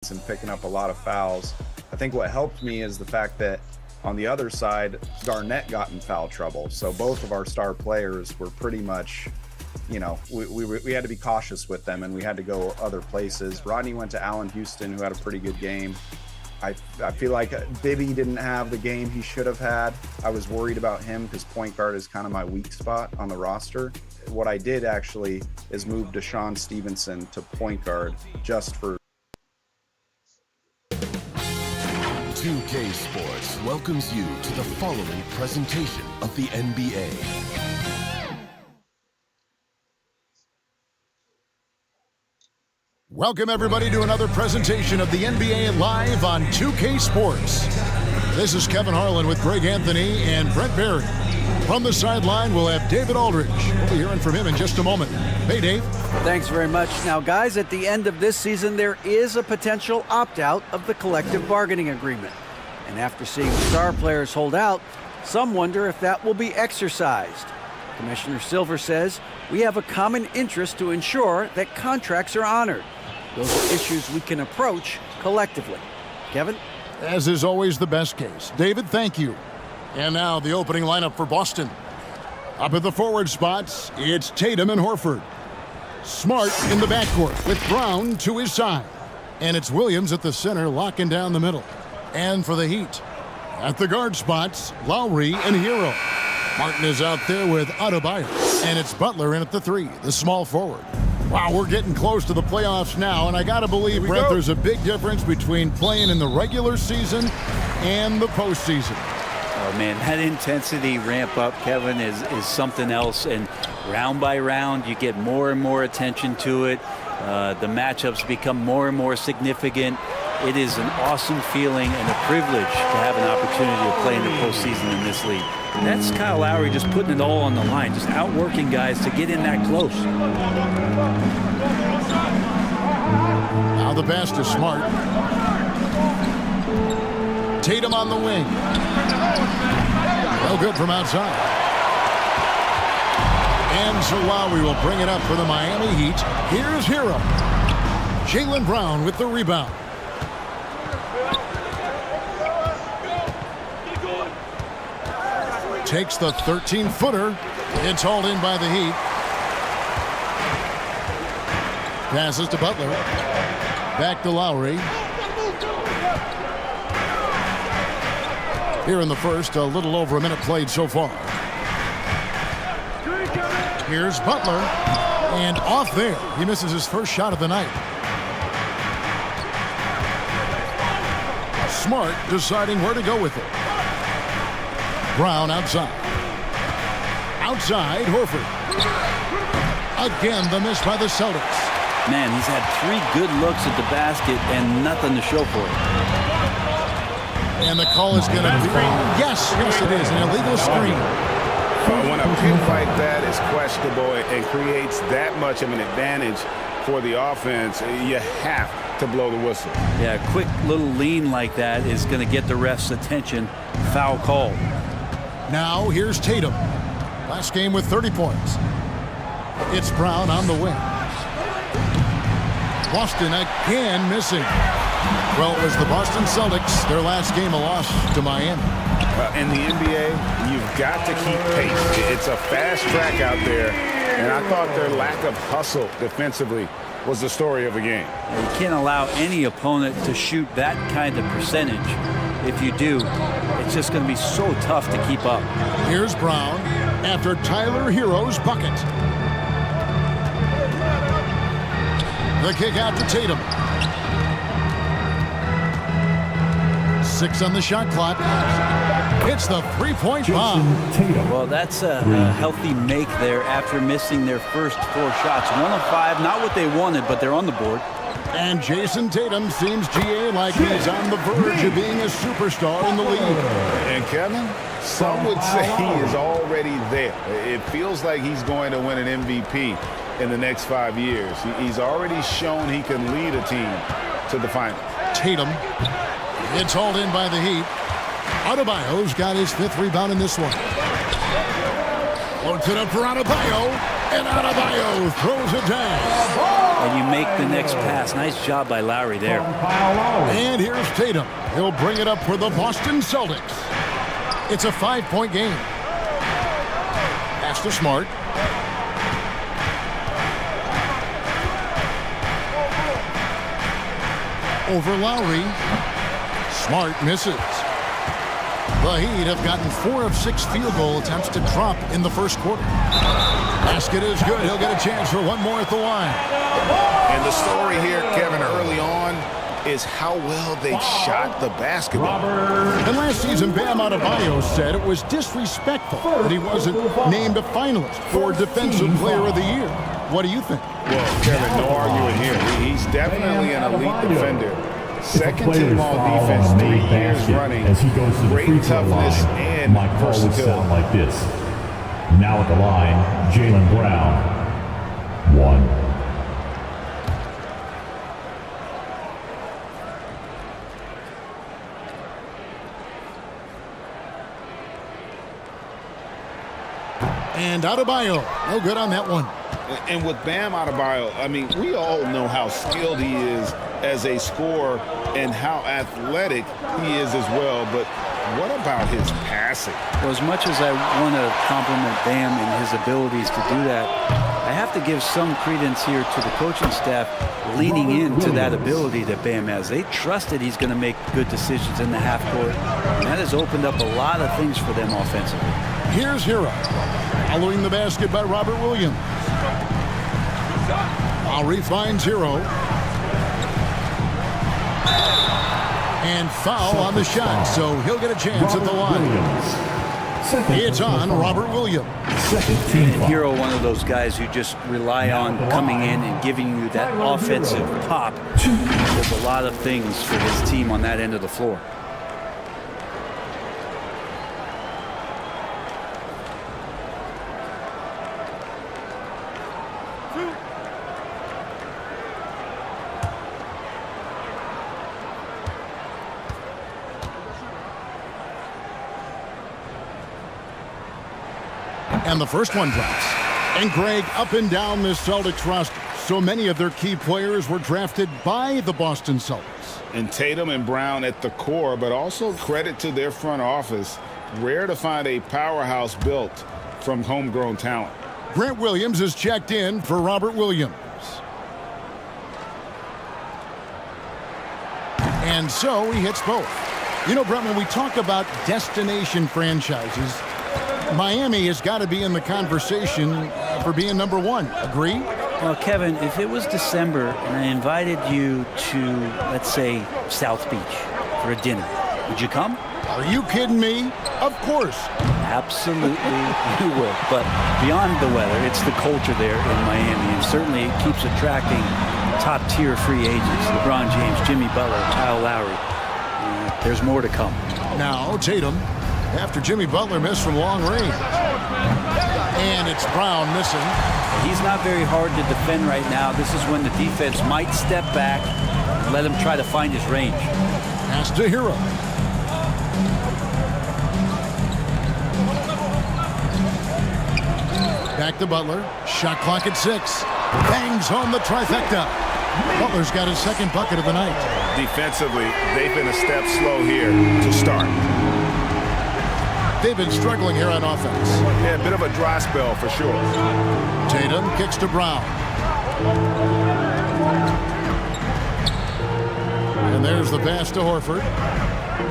points and picking up a lot of fouls. I think what helped me is the fact that on the other side, Garnett got in foul trouble. So both of our star players were pretty much, you know, we had to be cautious with them and we had to go other places. Rodney went to Allen Houston, who had a pretty good game. I feel like Bibby didn't have the game he should have had. I was worried about him because point guard is kind of my weak spot on the roster. What I did actually is move Deshaun Stevenson to point guard just for 2K Sports welcomes you to the following presentation of the NBA. Welcome everybody to another presentation of the NBA live on 2K Sports. This is Kevin Harlan with Greg Anthony and Brent Barry. From the sideline, we'll have David Aldridge. We'll be hearing from him in just a moment. Hey, Dave. Thanks very much. Now, guys, at the end of this season, there is a potential opt-out of the collective bargaining agreement. And after seeing star players hold out, some wonder if that will be exercised. Commissioner Silver says we have a common interest to ensure that contracts are honored. Those are issues we can approach collectively. Kevin? As is always the best case. David, thank you. And now the opening lineup for Boston. Up at the forward spots, it's Tatum and Horford. Smart in the backcourt with Brown to his side. And it's Williams at the center locking down the middle. And for the Heat, at the guard spots, Lowry and Hero. Martin is out there with Adebayo. And it's Butler in at the 3, the small forward. Wow, we're getting close to the playoffs now, and I got to believe, Brent, there's a big difference between playing in the regular season and the postseason. Oh, man, that intensity ramp up, Kevin, is something else. And round by round, you get more and more attention to it. The matchups become more and more significant. It is an awesome feeling and a privilege to have an opportunity to play in the postseason in this league. And that's Kyle Lowry just putting it all on the line, just outworking guys to get in that close. Now the pass to Smart. Tatum on the wing. No good from outside. And so Lowry will bring it up for the Miami Heat. Here's Hero. Jaylen Brown with the rebound. Takes the 13-footer. It's hauled in by the Heat. Passes to Butler. Back to Lowry. Here in the first, a little over a minute played so far. Here's Butler. And off there. He misses his first shot of the night. Smart deciding where to go with it. Brown outside. Outside, Horford. Again, the miss by the Celtics. Man, he's had 3 good looks at the basket and nothing to show for it. And the call is going to be... Yes, it is. An illegal screen. When a pick like that is questionable and creates that much of an advantage for the offense, you have to blow the whistle. Yeah, a quick little lean like that is going to get the ref's attention. Foul call. Now here's Tatum. Last game with 30 points. It's Brown on the wing. Boston again missing. Well, it was the Boston Celtics, their last game a loss to Miami. In the NBA, you've got to keep pace. It's a fast track out there, and I thought their lack of hustle defensively was the story of the game. You can't allow any opponent to shoot that kind of percentage. If you do, it's just going to be so tough to keep up. Here's Brown after Tyler Hero's bucket. The kick out to Tatum. 6 on the shot clock. It's the three-point bomb. Well, that's a healthy make there after missing their first 4 shots. 1 of 5, not what they wanted, but they're on the board. And Jason Tatum seems, GA, like he's on the verge of being a superstar in the league. And Kevin, some would say he is already there. It feels like he's going to win an MVP in the next 5 years. He's already shown he can lead a team to the finals. Tatum, it's hauled in by the Heat. Adebayo's got his 5th rebound in this one. Loads it up for Adebayo. And Adebayo throws it down. And you make the next pass. Nice job by Lowry there. And here's Tatum. He'll bring it up for the Boston Celtics. It's a 5-point game. Pass to Smart. Over Lowry. Smart misses. The Heat have gotten 4 of 6 field goal attempts to drop in the first quarter. Basket is good. He'll get a chance for one more at the line. And the story here, Kevin, early on is how well they shot the basketball. And last season, Bam Adebayo said it was disrespectful that he wasn't named a finalist for Defensive Player of the Year. What do you think? Well, Kevin, no arguing here. He's definitely an elite defender. Second team all defense, 3 years running. As he goes to the free Great throw toughness line, and my call would versatility. sound like this. Now at the line, Jaylen Brown. 1. And Adebayo, no good on that one. And with Bam Adebayo, I mean, we all know how skilled he is as a scorer and how athletic he is as well. But what about his passing? Well, as much as I want to compliment Bam and his abilities to do that, I have to give some credence here to the coaching staff leaning into that ability that Bam has. They trusted he's going to make good decisions in the half court, and that has opened up a lot of things for them offensively. Here's Hero. Following the basket by Robert Williams. Lowry finds Hero. And foul on the shot, so he'll get a chance at the line. It's on Robert Williams. And Hero, one of those guys who just rely on coming in and giving you that offensive pop. Does a lot of things for his team on that end of the floor. And the first one drops. And Greg, up and down this Celtics roster, so many of their key players were drafted by the Boston Celtics. And Tatum and Brown at the core, but also credit to their front office. Rare to find a powerhouse built from homegrown talent. Grant Williams is checked in for Robert Williams. And so he hits both. You know, Brett, when we talk about destination franchises, Miami has got to be in the conversation for being number 1. Agree? Well, Kevin, if it was December and I invited you to, let's say, South Beach for a dinner, would you come? Are you kidding me? Of course. Absolutely, you will. But beyond the weather, it's the culture there in Miami, and certainly it keeps attracting top-tier free agents. LeBron James, Jimmy Butler, Kyle Lowry. There's more to come. Now Tatum, after Jimmy Butler missed from long range. And it's Brown missing. He's not very hard to defend right now. This is when the defense might step back and let him try to find his range. Pass to Hero. Back to Butler. Shot clock at 6. Bangs home the trifecta. Butler's got his second bucket of the night. Defensively, they've been a step slow here to start. They've been struggling here on offense. Yeah, a bit of a dry spell for sure. Tatum kicks to Brown. And there's the pass to Horford.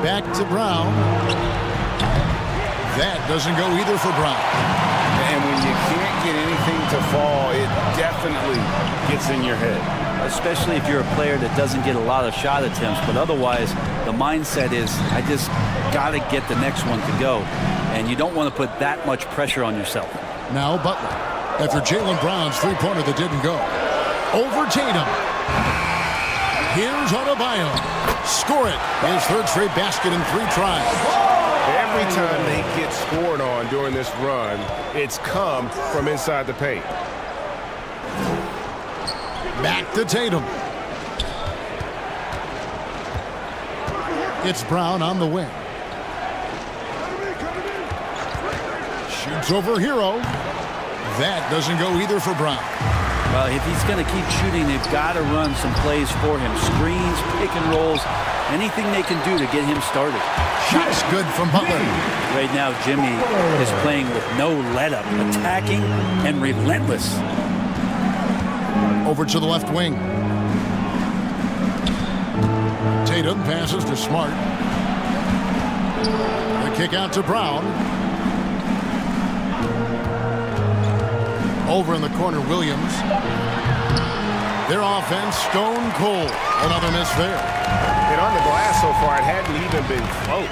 Back to Brown. That doesn't go either for Brown. And when you can't get anything to fall, it definitely gets in your head. Especially if you're a player that doesn't get a lot of shot attempts, but otherwise the mindset is, I just got to get the next one to go. And you don't want to put that much pressure on yourself. Now Butler, after Jaylen Brown's three-pointer that didn't go. Over Tatum. Here's Adebayo. Score it. His third straight basket in 3 tries. Every time they get scored on during this run, it's come from inside the paint. Back to Tatum. It's Brown on the wing. Shoots over Hero. That doesn't go either for Brown. Well, if he's going to keep shooting, they've got to run some plays for him. Screens, pick and rolls, anything they can do to get him started. Shot's good from Butler. Right now, Jimmy is playing with no let-up, attacking and relentless. Over to the left wing. Tatum passes to Smart. The kick out to Brown. Over in the corner, Williams. Their offense, stone cold. Another miss there. And on the glass so far, it hadn't even been close.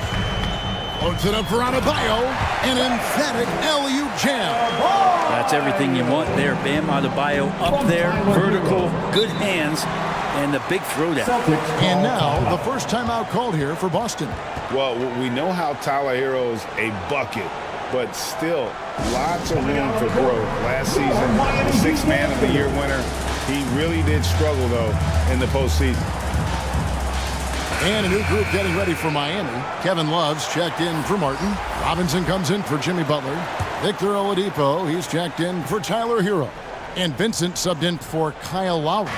Puts it up for Adebayo. An emphatic LU jam. That's everything you want there. Bam Adebayo up there, vertical, good hands, and the big throwdown. And now the first timeout called here for Boston. Well, we know how Tyler Hero's a bucket, but still lots of room for growth. Last season, the Sixth Man of the Year winner. He really did struggle, though, in the postseason. And a new group getting ready for Miami. Kevin Love's checked in for Martin. Robinson comes in for Jimmy Butler. Victor Oladipo, he's checked in for Tyler Hero. And Vincent subbed in for Kyle Lowry.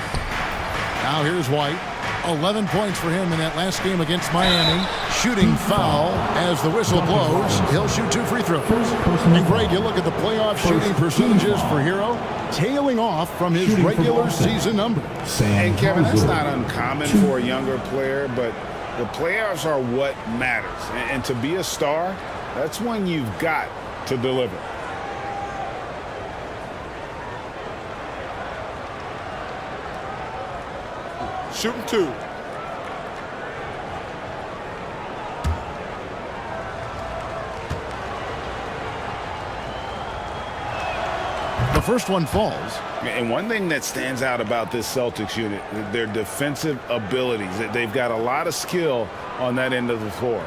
Now here's White. 11 points for him in that last game against Miami. Shooting foul as the whistle blows. He'll shoot 2 free throws. And Greg, you look at the playoff shooting percentages for Hero, tailing off from his regular season number. And Kevin, that's not uncommon for a younger player, but the playoffs are what matters. And to be a star, that's when you've got to deliver. Shooting 2. The first one falls. And one thing that stands out about this Celtics unit, their defensive abilities. They've got a lot of skill on that end of the floor.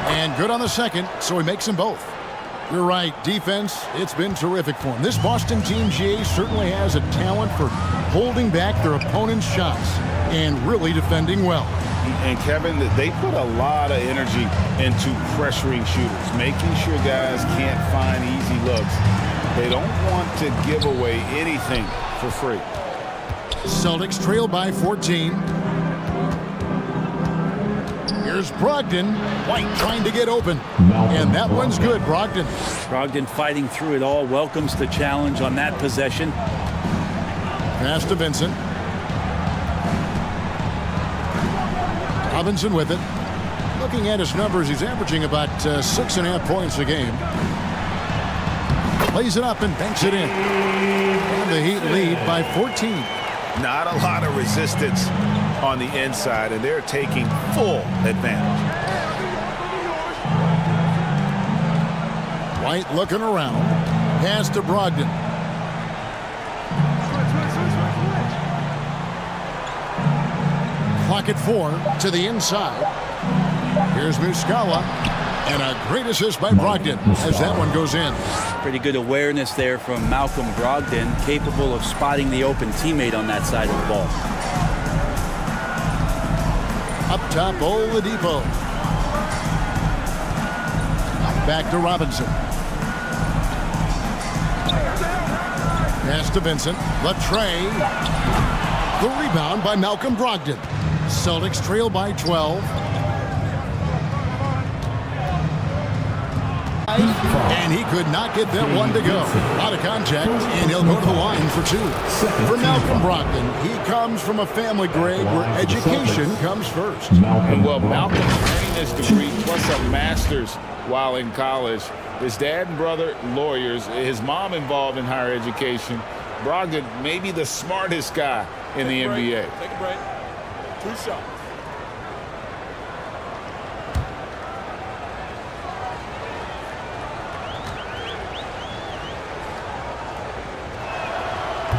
And good on the second, so he makes them both. You're right, defense, it's been terrific for him. This Boston team, GA, certainly has a talent for holding back their opponent's shots and really defending well. And Kevin, they put a lot of energy into pressuring shooters, making sure guys can't find easy looks. They don't want to give away anything for free. Celtics trail by 14. Here's Brogdon. White trying to get open. And that one's good, Brogdon. Brogdon fighting through it all, welcomes the challenge on that possession. Pass to Vincent. Robinson with it. Looking at his numbers, he's averaging about 6.5 points a game. Plays it up and banks it in. And the Heat lead by 14. Not a lot of resistance on the inside, and they're taking full advantage. White looking around. Pass to Brogdon. Clock at 4 to the inside. Here's Muscala. And a great assist by Brogdon as that one goes in. Pretty good awareness there from Malcolm Brogdon, capable of spotting the open teammate on that side of the ball. Up top, Oladipo. Back to Robinson. Pass to Vincent. Latrey. The rebound by Malcolm Brogdon. Celtics trail by 12. And he could not get that one to go. Out of contact, and he'll go to the line for 2. For Malcolm Brogdon, he comes from a family, Greg, where education comes first. Well, Malcolm earned his degree plus a master's while in college. His dad and brother, lawyers. His mom involved in higher education. Brogdon, maybe the smartest guy in the NBA. Take a break. 2 shots.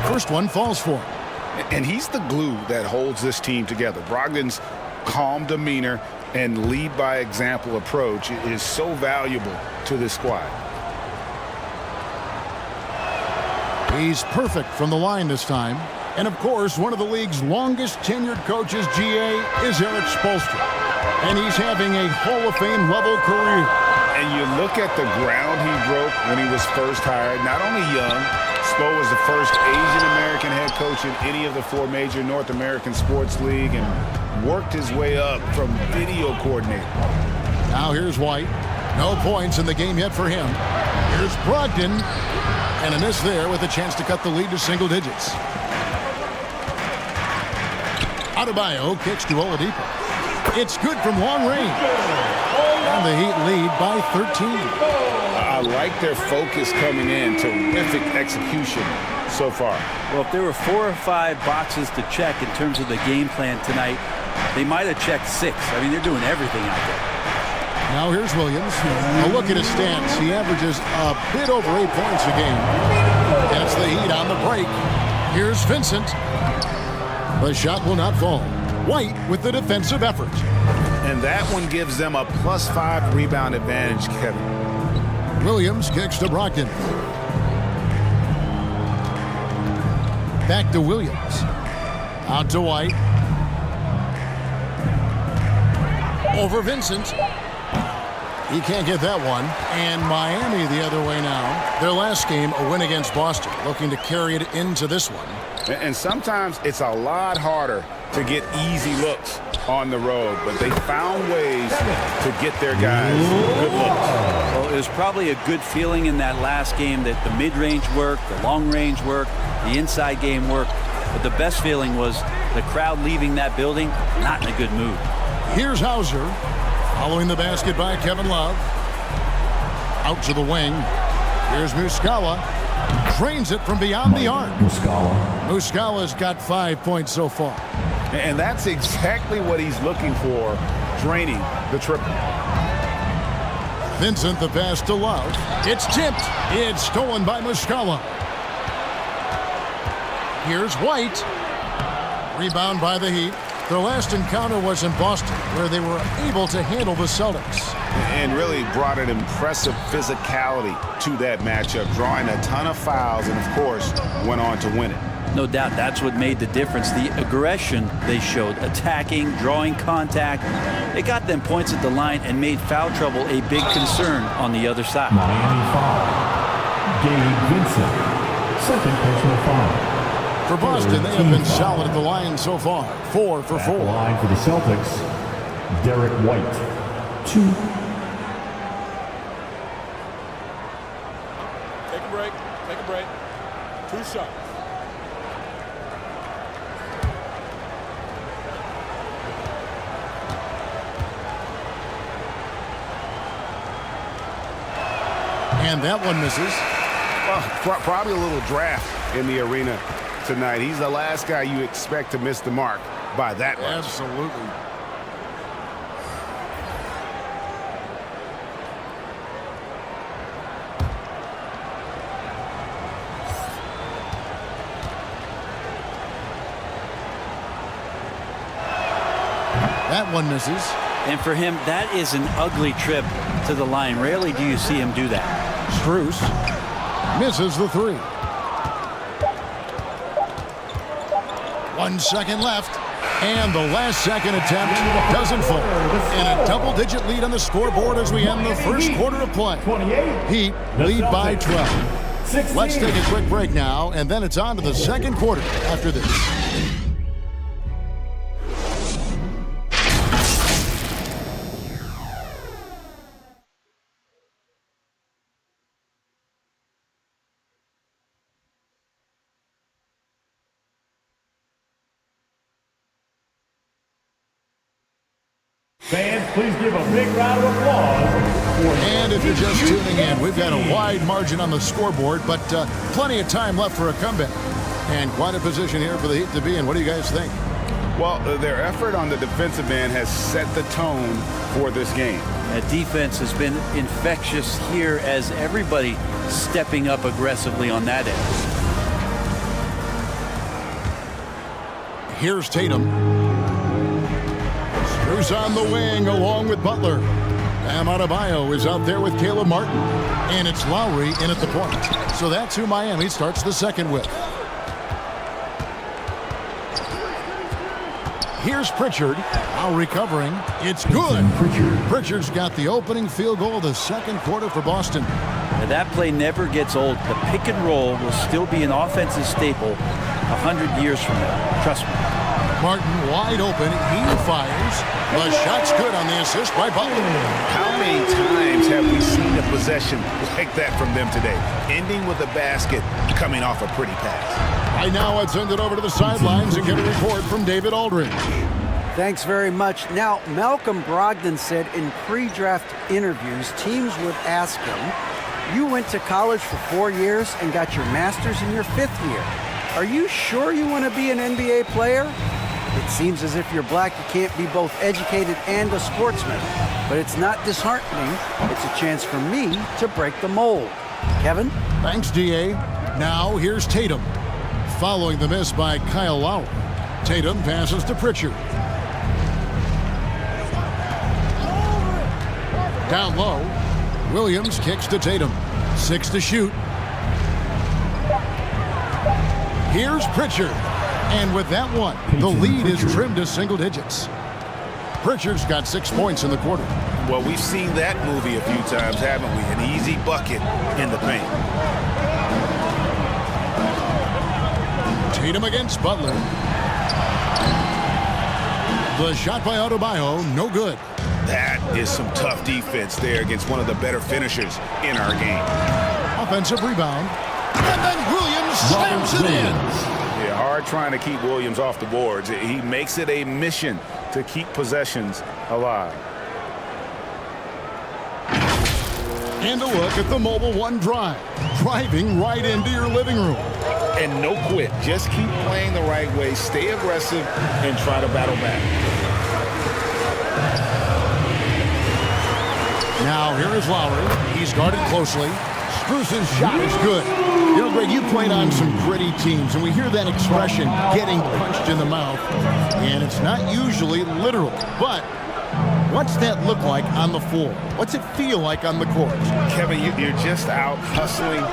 First one falls for him. And he's the glue that holds this team together. Brogdon's calm demeanor and lead by example approach is so valuable to this squad. He's perfect from the line this time. And, of course, one of the league's longest tenured coaches, GA, is Eric Spoelstra. And he's having a Hall of Fame level career. And you look at the ground he broke when he was first hired. Not only young, Spo was the first Asian-American head coach in any of the 4 major North American sports league and worked his way up from video coordinator. Now here's White. No points in the game yet for him. Here's Brogdon. And a miss there with a chance to cut the lead to single digits. Adebayo kicks to Oladipo. It's good from long range. And the Heat lead by 13. I like their focus coming in. Terrific execution so far. Well, if there were 4 or 5 boxes to check in terms of the game plan tonight, they might have checked 6. I mean, they're doing everything out there. Now here's Williams. A look at his stats. He averages a bit over 8 points a game. And it's the Heat on the break. Here's Vincent. The shot will not fall. White with the defensive effort. And that one gives them a +5 rebound advantage, Kevin. Williams kicks to Brogdon. Back to Williams. Out to White. Over Vincent. He can't get that one. And Miami the other way now. Their last game, a win against Boston, looking to carry it into this one. And sometimes it's a lot harder to get easy looks on the road, but they found ways to get their guys good looks. Well, it was probably a good feeling in that last game that the mid-range worked, the long-range worked, the inside game worked. But the best feeling was the crowd leaving that building not in a good mood. Here's Hauser. Following the basket by Kevin Love. Out to the wing. Here's Muscala. Drains it from beyond the arc. Muscala's got 5 points so far. And that's exactly what he's looking for, draining the triple. Vincent the pass to Love. It's tipped. It's stolen by Muscala. Here's White. Rebound by the Heat. Their last encounter was in Boston, where they were able to handle the Celtics. And really brought an impressive physicality to that matchup, drawing a ton of fouls and, of course, went on to win it. No doubt that's what made the difference. The aggression they showed, attacking, drawing contact. It got them points at the line and made foul trouble a big concern on the other side. Miami foul. Gabe Vincent. Second personal foul. For Boston, they have been solid at the line so far. 4 for 4. At the line for the Celtics, Derek White. 2. Take a break. Take a break. 2 shots. And that one misses. Well, probably a little draft in the arena tonight. He's the last guy you expect to miss the mark by that much. Absolutely. That one misses. And for him, that is an ugly trip to the line. Rarely do you see him do that. Strus misses the 3. 1 second left. And the last second attempt doesn't fall. And a double-digit lead on the scoreboard as we end the first quarter of play. Heat lead by 12. Let's take a quick break now, and then it's on to the second quarter after this. Fans, please give a big round of applause. And if you're just tuning in, we've got a wide margin on the scoreboard, but plenty of time left for a comeback. And quite a position here for the Heat to be in. What do you guys think? Well, their effort on the defensive end has set the tone for this game. That defense has been infectious here as everybody stepping up aggressively on that end. Here's Tatum. Strus on the wing along with Butler. Bam Adebayo is out there with Caleb Martin. And it's Lowry in at the point. So that's who Miami starts the second with. Here's Pritchard. Now recovering. It's good. Pritchard's got the opening field goal of the second quarter for Boston. Now that play never gets old. The pick and roll will still be an offensive staple 100 years from now. Trust me. Martin wide open. He fires. The shot's good on the assist by Butler. How many times have we seen a possession like that from them today? Ending with a basket, coming off a pretty pass. Right now, let's send it over to the sidelines and get a report from David Aldridge. Thanks very much. Now, Malcolm Brogdon said in pre-draft interviews, teams would ask him, you went to college for 4 years and got your master's in your 5th year. Are you sure you want to be an NBA player? It seems as if you're black, you can't be both educated and a sportsman. But it's not disheartening. It's a chance for me to break the mold. Kevin? Thanks, D.A. Now, here's Tatum. Following the miss by Kyle Lowry. Tatum passes to Pritchard. Down low. Williams kicks to Tatum. 6 to shoot. Here's Pritchard. And with that one, the lead is trimmed to single digits. Pritchard's got 6 points in the quarter. Well, we've seen that movie a few times, haven't we? An easy bucket in the paint. Tatum against Butler. The shot by Adebayo, no good. That is some tough defense there against one of the better finishers in our game. Offensive rebound. And then Williams slams it in. Yeah, hard trying to keep Williams off the boards. He makes it a mission to keep possessions alive. And a look at the Mobile One drive. Driving right into your living room. And no quit. Just keep playing the right way. Stay aggressive and try to battle back. Now here is Lowry. He's guarded closely. Spruce's shot is good. You know, Greg, you played on some gritty teams, and we hear that expression, getting punched in the mouth. And it's not usually literal, but what's that look like on the floor? What's it feel like on the court? Kevin, you're just out hustling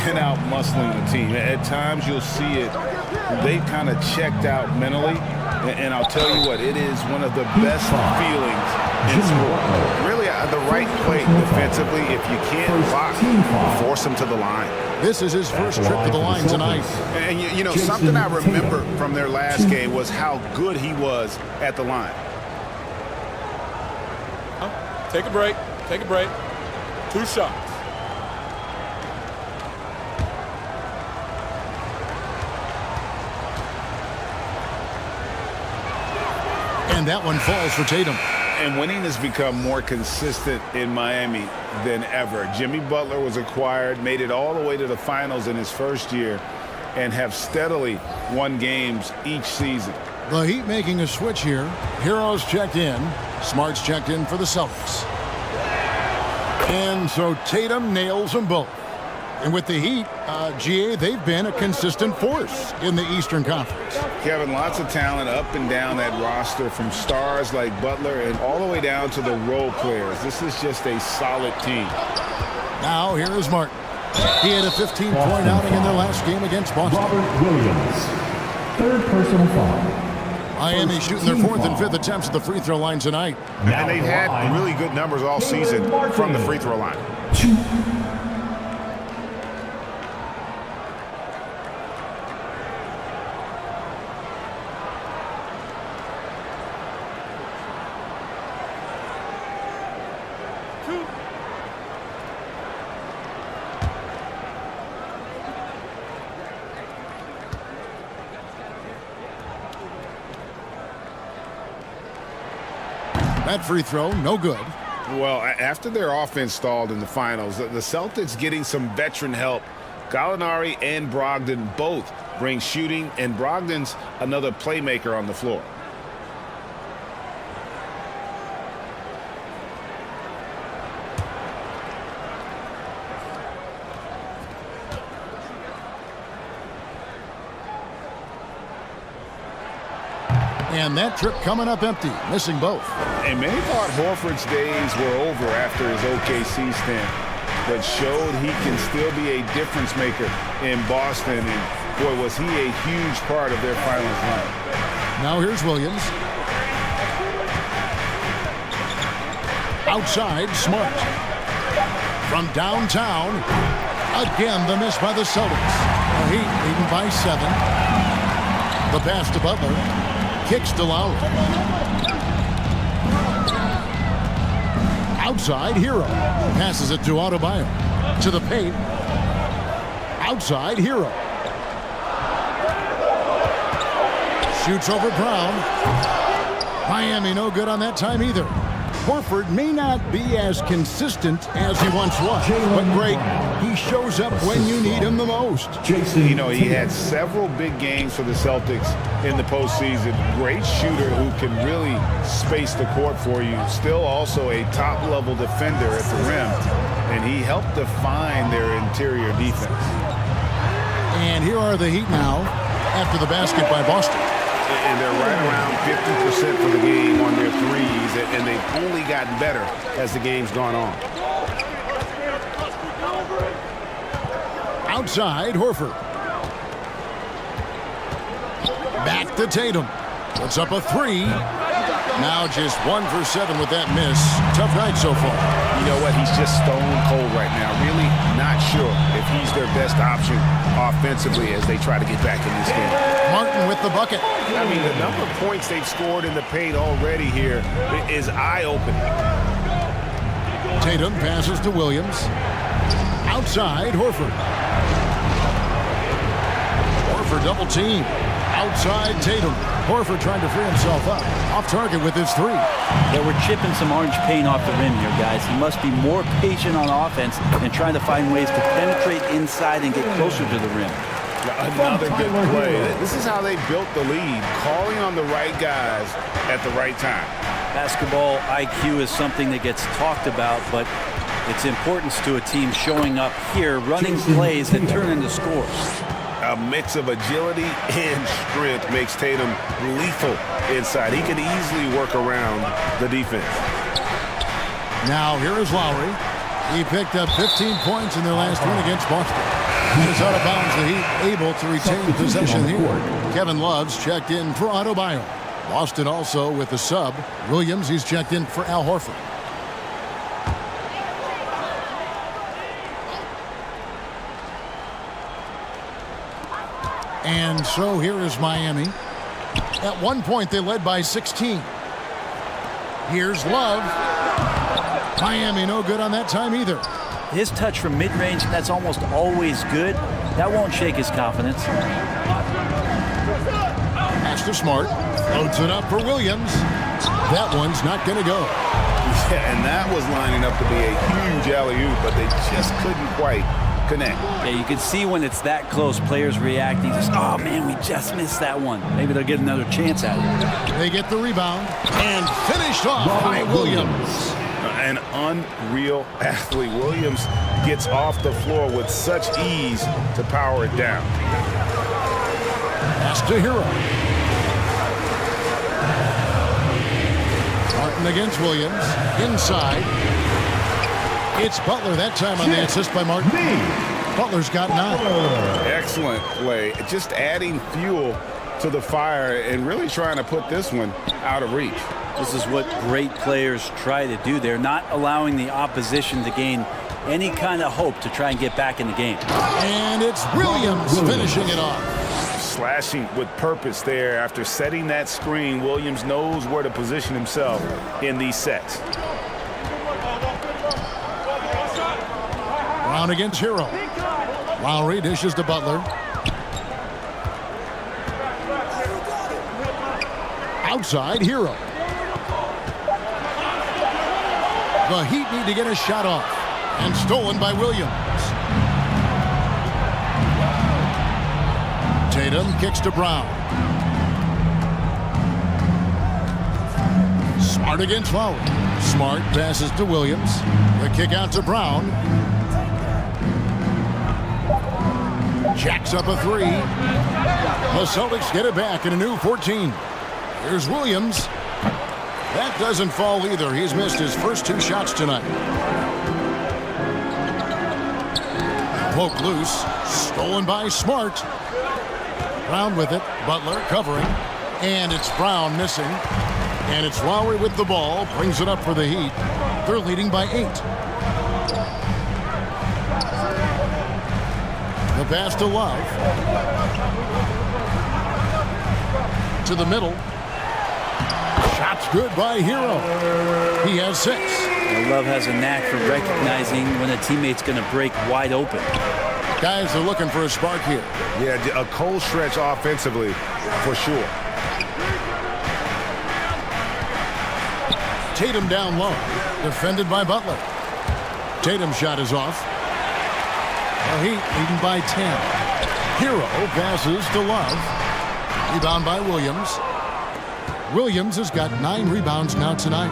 and out muscling the team. At times you'll see it. They've kind of checked out mentally. And I'll tell you what, it is one of the best feelings in sport. Really, the right play defensively. If you can't block, force him to the line. This is his first trip to the line tonight. And you know, something I remember from their last game was how good he was at the line. Take a break. Take a break. 2 shots. And that one falls for Tatum. And winning has become more consistent in Miami than ever. Jimmy Butler was acquired, made it all the way to the finals in his first year, and have steadily won games each season. The Heat making a switch here. Heroes checked in. Smart's checked in for the Celtics. And so Tatum nails them both. And with the Heat, GA, they've been a consistent force in the Eastern Conference. Kevin, lots of talent up and down that roster, from stars like Butler and all the way down to the role players. This is just a solid team. Now here is Martin. He had a 15-point outing in their last game against Boston. Robert Williams, 3rd personal foul. Miami shooting their 4th and 5th attempts at the free throw line tonight. And they've had really good numbers all season from the free throw line. That free throw, no good. Well, after their offense stalled in the finals, the Celtics getting some veteran help. Gallinari and Brogdon both bring shooting, and Brogdon's another playmaker on the floor. And that trip coming up empty, missing both. And many thought Horford's days were over after his OKC stint, but showed he can still be a difference maker in Boston. And boy, was he a huge part of their finals run. Now here's Williams. Outside, Smart. From downtown, again the miss by the Celtics. The Heat leading by 7. The pass to Butler. Kicks to Lowry. Outside, Hero. Passes it to Adebayo. To the paint. Outside, Hero. Shoots over Brown. Miami no good on that time either. Horford may not be as consistent as he once was, but great. He shows up when you need him the most. You know, he had several big games for the Celtics in the postseason. Great shooter who can really space the court for you. Still also a top-level defender at the rim, and he helped define their interior defense. And here are the Heat now after the basket by Boston. And they're right around 50% for the game on their threes, and they've only gotten better as the game's gone on. Outside, Horford. Back to Tatum. Puts up a 3. Now just 1 for 7 with that miss. Tough night so far. You know what? He's just stone cold right now. Really not sure if he's their best option offensively as they try to get back in this game. Martin with the bucket. I mean, the number of points they've scored in the paint already here is eye-opening. Tatum passes to Williams. Outside, Horford. Horford double team. Outside, Tatum. Horford trying to free himself up. Off target with his 3. Yeah, we're chipping some orange paint off the rim here, guys. He must be more patient on offense and trying to find ways to penetrate inside and get closer to the rim. Another good play. This is how they built the lead, calling on the right guys at the right time. Basketball IQ is something that gets talked about, but its importance to a team showing up here, running plays that turn into scores. A mix of agility and strength makes Tatum lethal inside. He could easily work around the defense. Now here is Lowry. He picked up 15 points in their last win against Boston. It's out of bounds. The Heat able to retain possession here. Kevin Love's checked in for Adebayo. Boston also with the sub. Williams, he's checked in for Al Horford. And so here is Miami. At one point, they led by 16. Here's Love. Miami no good on that time either. His touch from mid-range, that's almost always good. That won't shake his confidence. Pass to Smart. Loads it up for Williams. That one's not going to go. Yeah, and that was lining up to be a huge alley-oop, but they just couldn't quite connect. Yeah, you can see when it's that close, players reacting. Just, oh, man, we just missed that one. Maybe they'll get another chance at it. They get the rebound and finished off by Williams. An unreal athlete. Williams gets off the floor with such ease to power it down. Pass to Hero. Martin against Williams. Inside. It's Butler that time on the assist by Martin. Butler's got 9. Excellent play. Just adding fuel to the fire and really trying to put this one out of reach. This is what great players try to do. They're not allowing the opposition to gain any kind of hope to try and get back in the game. And it's Williams finishing it off. Slashing with purpose there. After setting that screen, Williams knows where to position himself in these sets. Brown against Hero. Lowry dishes to Butler. Outside, Hero. The Heat need to get a shot off. And stolen by Williams. Tatum kicks to Brown. Smart against Lowry. Smart passes to Williams. The kick out to Brown. Jacks up a 3. The Celtics get it back in a new 14. Here's Williams. That doesn't fall either. He's missed his first 2 shots tonight. Poke loose. Stolen by Smart. Brown with it. Butler covering. And it's Brown missing. And it's Lowry with the ball. Brings it up for the Heat. They're leading by 8. The pass to Love. To the middle. Shot's good by Hero. He has 6. Love has a knack for recognizing when a teammate's going to break wide open. Guys are looking for a spark here. Yeah, a cold stretch offensively, for sure. Tatum down low. Defended by Butler. Tatum's shot is off. The Heat leading by 10. Hero passes to Love. Rebound by Williams. Williams has got 9 rebounds now tonight.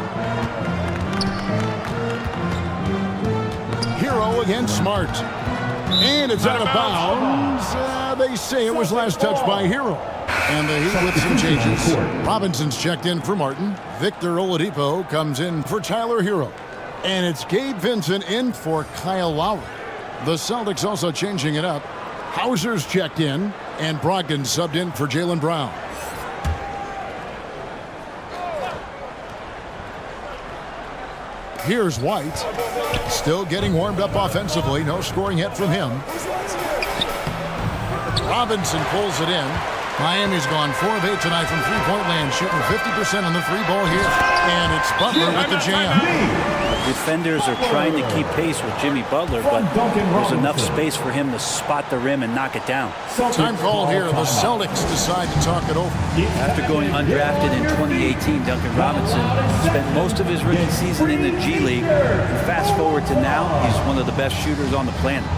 Hero against Smart. And it's out of bounds. They say it was last touched by Hero. And the Heat with some changes. Robinson's checked in for Martin. Victor Oladipo comes in for Tyler Hero. And it's Gabe Vincent in for Kyle Lowry. The Celtics also changing it up. Hauser's checked in. And Brogdon subbed in for Jaylen Brown. Here's White. Still getting warmed up offensively. No scoring yet from him. Robinson pulls it in. Miami's gone 4 of 8 tonight from three-point land, shooting 50% on the 3-ball here. And it's Butler with the jam. Defenders are trying to keep pace with Jimmy Butler, but there's enough space for him to spot the rim and knock it down. Time called here. The Celtics decide to talk it over. After going undrafted in 2018, Duncan Robinson spent most of his rookie season in the G League. And fast forward to now, he's one of the best shooters on the planet.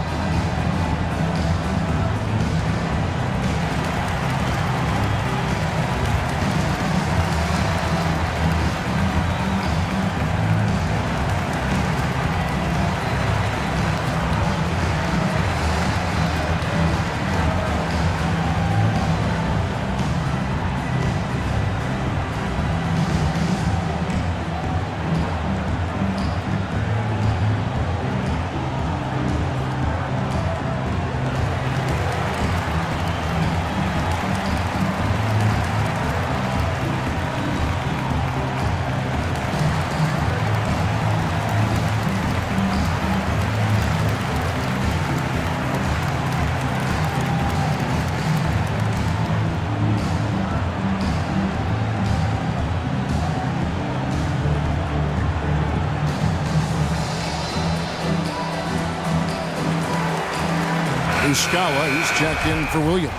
Ushkawa, he's checked in for Williams.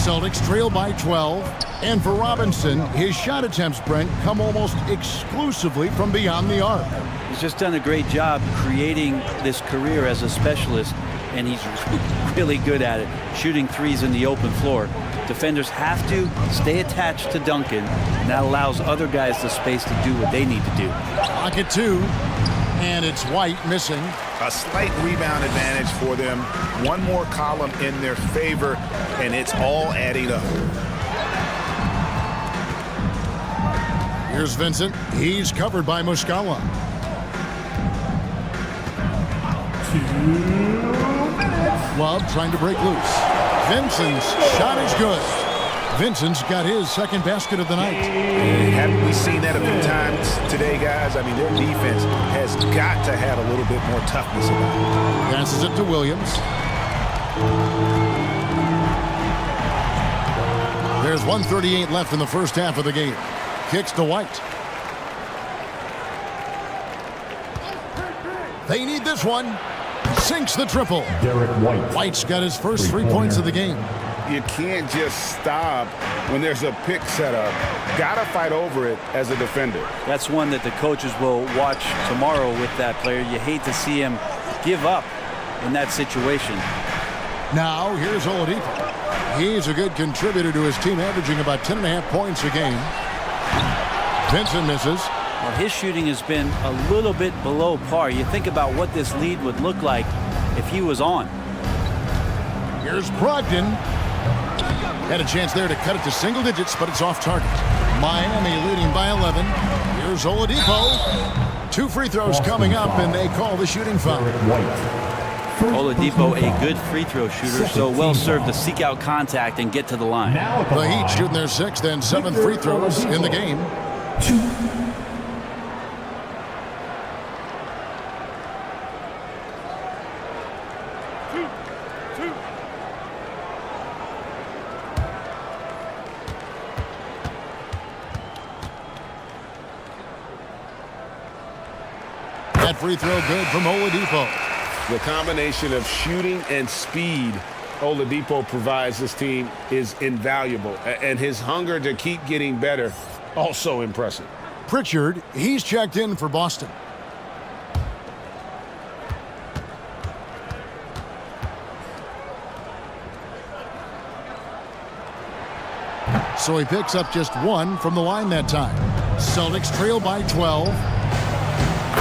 Celtics trail by 12. And for Robinson, his shot attempts, Brent, come almost exclusively from beyond the arc. He's just done a great job creating this career as a specialist, and he's really good at it, shooting threes in the open floor. Defenders have to stay attached to Duncan, and that allows other guys the space to do what they need to do. Pocket 2. And it's White missing. A slight rebound advantage for them. One more column in their favor, and it's all adding up. Here's Vincent. He's covered by Mushkawa. 2 minutes. Love trying to break loose. Vincent's shot is good. Vincent's got his second basket of the night. Haven't we seen that a few times today, guys? I mean, their defense has got to have a little bit more toughness about it. Passes it to Williams. There's 1:38 left in the first half of the game. Kicks to White. They need this one. Sinks the triple. Derek White. White's got his first 3 points of the game. You can't just stop when there's a pick set up. Gotta fight over it as a defender. That's one that the coaches will watch tomorrow with that player. You hate to see him give up in that situation. Now here's Oladipo. He's a good contributor to his team, averaging about 10.5 points a game. Vincent misses. Well, his shooting has been a little bit below par. You think about what this lead would look like if he was on. Here's Brogdon. Had a chance there to cut it to single digits, but it's off target. Miami leading by 11. Here's Oladipo. 2 free throws coming up, and they call the shooting foul. Oladipo, a good free throw shooter, so well served to seek out contact and get to the line. The Heat shooting their 6th and 7th free throws in the game. That free throw good from Oladipo. The combination of shooting and speed Oladipo provides this team is invaluable. And his hunger to keep getting better, also impressive. Pritchard, he's checked in for Boston. So he picks up just 1 from the line that time. Celtics trail by 12.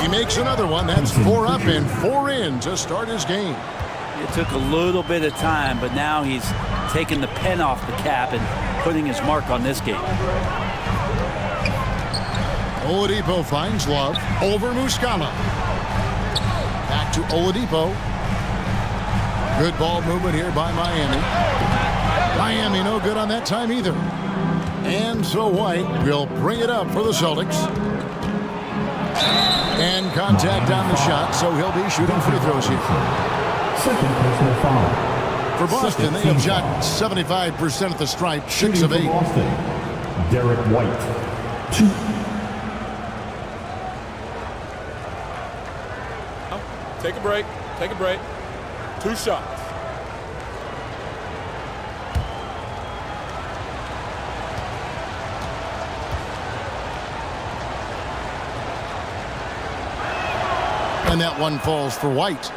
He makes another one. That's 4 up and 4 in to start his game. It took a little bit of time, but now he's taking the pen off the cap and putting his mark on this game. Oladipo finds Love over Muscala. Back to Oladipo. Good ball movement here by Miami. Miami no good on that time either. And so White will bring it up for the Celtics. And contact on the shot, so he'll be shooting free throws here. Second personal foul. For Boston, they have shot 75% at the stripe, 6 of 8. Boston, Derek White. 2. Take a break. Take a break. 2 shots. And that one falls for White.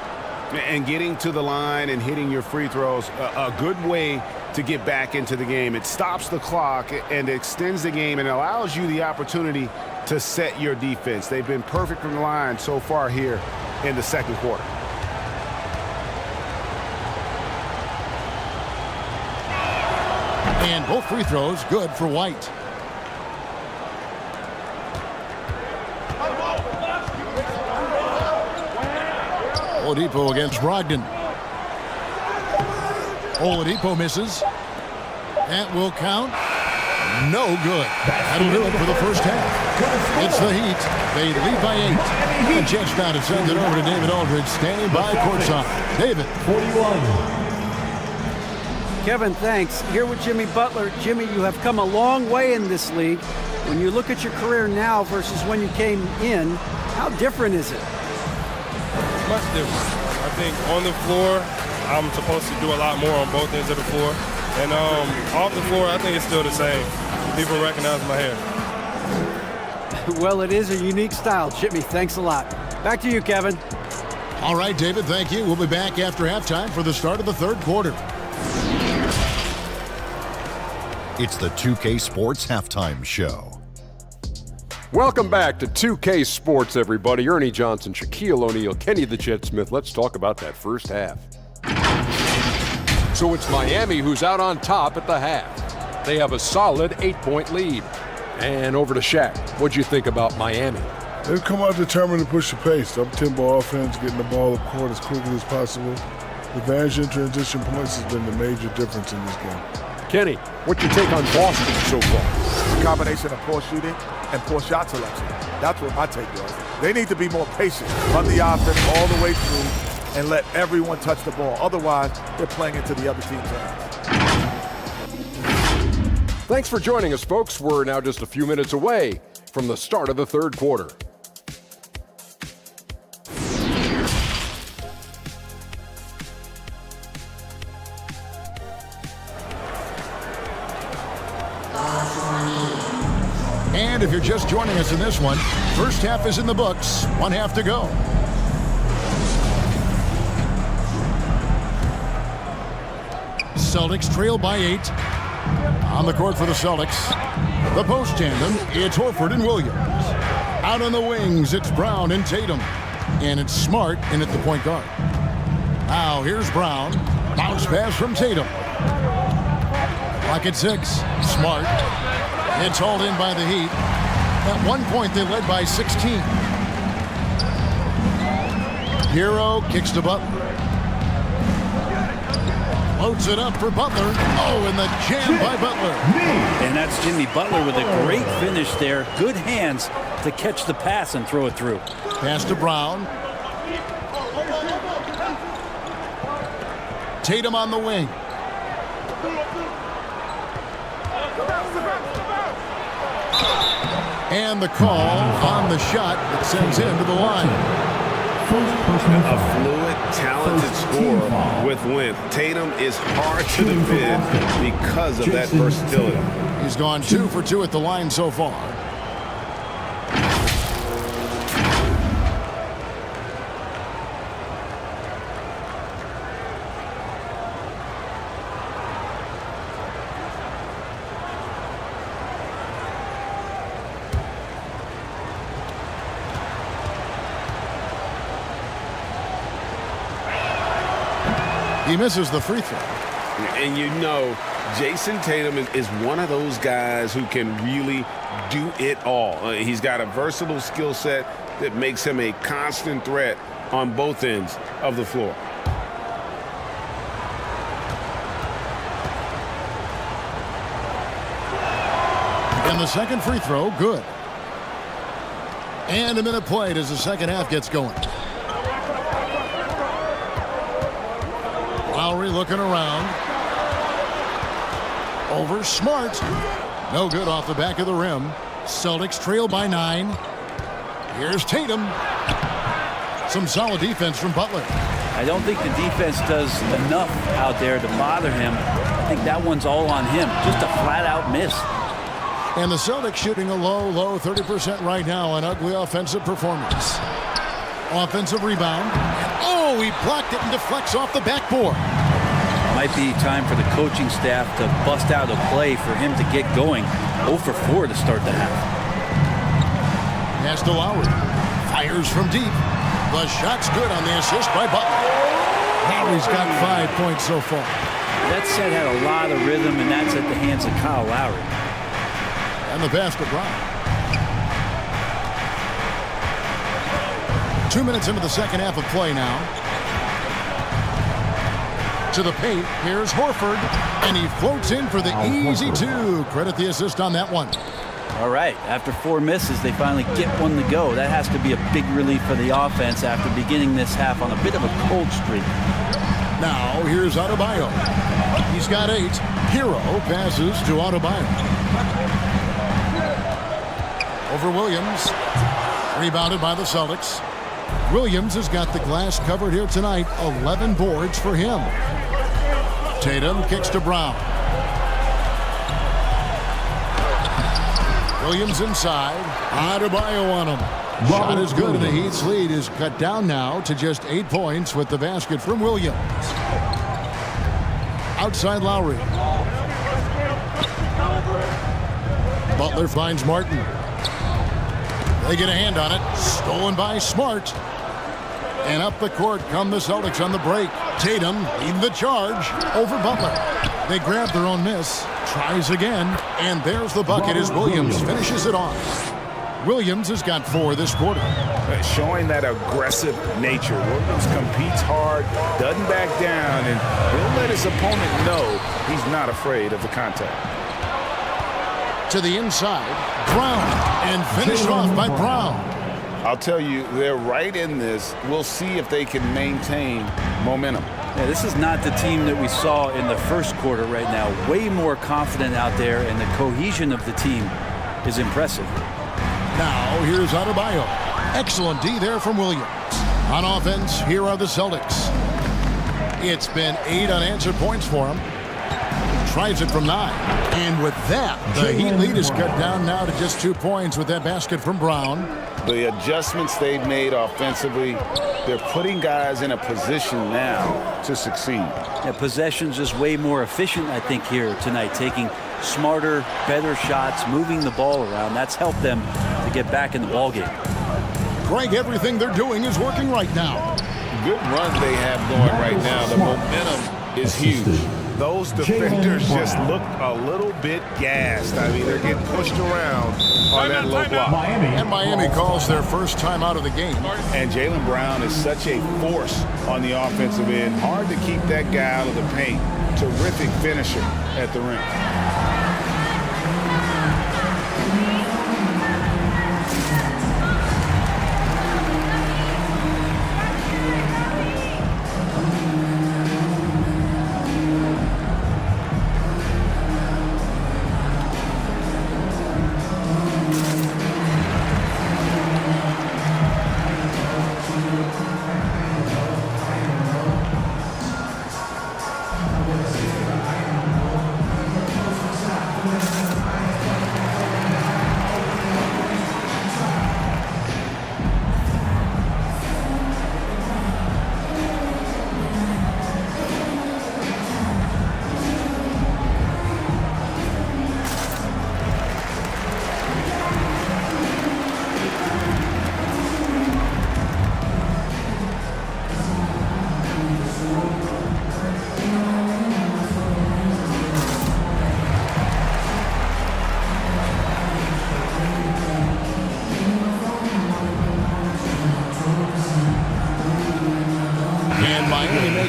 And getting to the line and hitting your free throws, a good way to get back into the game. It stops the clock and extends the game and allows you the opportunity to set your defense. They've been perfect from the line so far here in the second quarter. And both free throws good for White. Oladipo against Brogdon. Oladipo misses. That will count. No good. That'll do it for the first half. It's the Heat. They lead by 8. And checks down to send it over to David Aldridge, standing by courtside. David. 41. Kevin, thanks. Here with Jimmy Butler. Jimmy, you have come a long way in this league. When you look at your career now versus when you came in, how different is it? Much different. I think on the floor, I'm supposed to do a lot more on both ends of the floor. And off the floor, I think it's still the same. People recognize my hair. Well, it is a unique style, Jimmy. Thanks a lot. Back to you, Kevin. All right, David, thank you. We'll be back after halftime for the start of the third quarter. It's the 2K Sports Halftime Show. Welcome back to 2K Sports, everybody. Ernie Johnson, Shaquille O'Neal, Kenny the Jet Smith. Let's talk about that first half. So it's Miami who's out on top at the half. They have a solid 8-point lead. And over to Shaq. What'd you think about Miami? They've come out determined to push the pace. Up-tempo offense, getting the ball up court as quickly as possible. Advantage in transition points has been the major difference in this game. Kenny, what's your take on Boston so far? A combination of poor shooting and poor shot selection. That's what my take was. They need to be more patient, run the offense all the way through, and let everyone touch the ball. Otherwise, they're playing into the other team's hands. Thanks for joining us, folks. We're now just a few minutes away from the start of the third quarter. And if you're just joining us in this one, first half is in the books. 1 half to go. Celtics trail by 8. On the court for the Celtics. The post tandem, it's Horford and Williams. Out on the wings, it's Brown and Tatum. And it's Smart in at the point guard. Now here's Brown. Bounce pass from Tatum. Lock at 6. Smart. It's hauled in by the Heat. At one point, they led by 16. Hero kicks to Butler. Loads it up for Butler. Oh, and the jam by Butler. And that's Jimmy Butler with a great finish there. Good hands to catch the pass and throw it through. Pass to Brown. Tatum on the wing. And the call on the shot that sends him to the line. A fluid, talented scorer with length. Tatum is hard to defend because of that versatility. He's gone 2 for 2 at the line so far. He misses the free throw. And you know, Jason Tatum is one of those guys who can really do it all. He's got a versatile skill set that makes him a constant threat on both ends of the floor. And the second free throw, good. And a minute played as the second half gets going. Lowry looking around. Over Smart. No good off the back of the rim. Celtics trail by 9. Here's Tatum. Some solid defense from Butler. I don't think the defense does enough out there to bother him. I think that one's all on him. Just a flat-out miss. And the Celtics shooting a low 30% right now. An ugly offensive performance. Offensive rebound. Oh, he blocked it and deflects off the backboard. Might be time for the coaching staff to bust out a play for him to get going. 0 for 4 to start the half. Pass to Lowry. Fires from deep. The shot's good on the assist by Butler. Lowry's got 5 points so far. That set had a lot of rhythm, and that's at the hands of Kyle Lowry. And the pass to Brown. 2 minutes into the second half of play now. To the paint, here's Horford, and he floats in for the easy 2. Credit the assist on that one. All right, after 4 misses, they finally get one to go. That has to be a big relief for the offense after beginning this half on a bit of a cold streak. Now, here's Adebayo. He's got 8. Hero passes to Adebayo. Over Williams. Rebounded by the Celtics. Williams has got the glass covered here tonight. 11 boards for him. Tatum kicks to Brown. Williams inside. Adebayo on him. Shot is good, and the Heat's lead is cut down now to just 8 points with the basket from Williams. Outside Lowry. Butler finds Martin. They get a hand on it. Stolen by Smart. And up the court come the Celtics on the break. Tatum leading the charge over Butler. They grab their own miss. Tries again. And there's the bucket as Williams finishes it off. Williams has got 4 this quarter. Showing that aggressive nature. Williams competes hard, doesn't back down, and he'll let his opponent know he's not afraid of the contact. To the inside, Brown, and finished off by Brown. I'll tell you, they're right in this. We'll see if they can maintain momentum. Yeah, this is not the team that we saw in the first quarter right now. Way more confident out there, and the cohesion of the team is impressive. Now, here's Adebayo. Excellent D there from Williams. On offense, here are the Celtics. It's been 8 unanswered points for him. Tries it from 9. And with that, the Heat lead is cut down now to just 2 points with that basket from Brown. The adjustments they've made offensively, they're putting guys in a position now to succeed. Yeah, possession's just way more efficient, I think, here tonight. Taking smarter, better shots, moving the ball around. That's helped them to get back in the ballgame. Greg, everything they're doing is working right now. Good run they have going right now. The momentum is huge. those defenders just look a little bit gassed. I mean, they're getting pushed around on that low block. And Miami calls their first time out of the game. And Jaylen Brown is such a force on the offensive end. Hard to keep that guy out of the paint. Terrific finisher at the rim.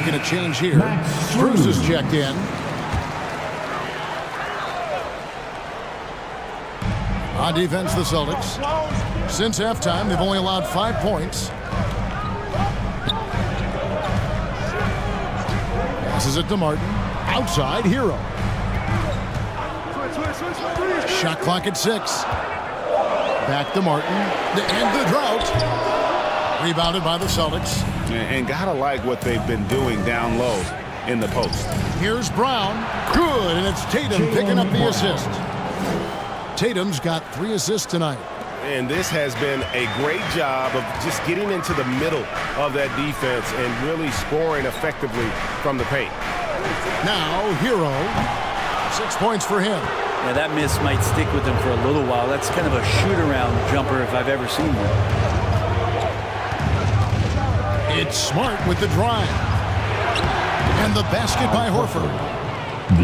A change here. Strus is checked in. On defense, the Celtics. Since halftime, they've only allowed 5 points. Passes it to Martin. Outside, Hero. Shot clock at 6. Back to Martin. To end the drought. Rebounded by the Celtics. And gotta like what they've been doing down low in the post. Here's Brown. Good, and it's Tatum picking up the assist. Tatum's got 3 assists tonight. And this has been a great job of just getting into the middle of that defense and really scoring effectively from the paint. Now, Hero. 6 points for him. Yeah, that miss might stick with him for a little while. That's kind of a shoot-around jumper if I've ever seen one. It's Smart with the drive. And the basket by Horford.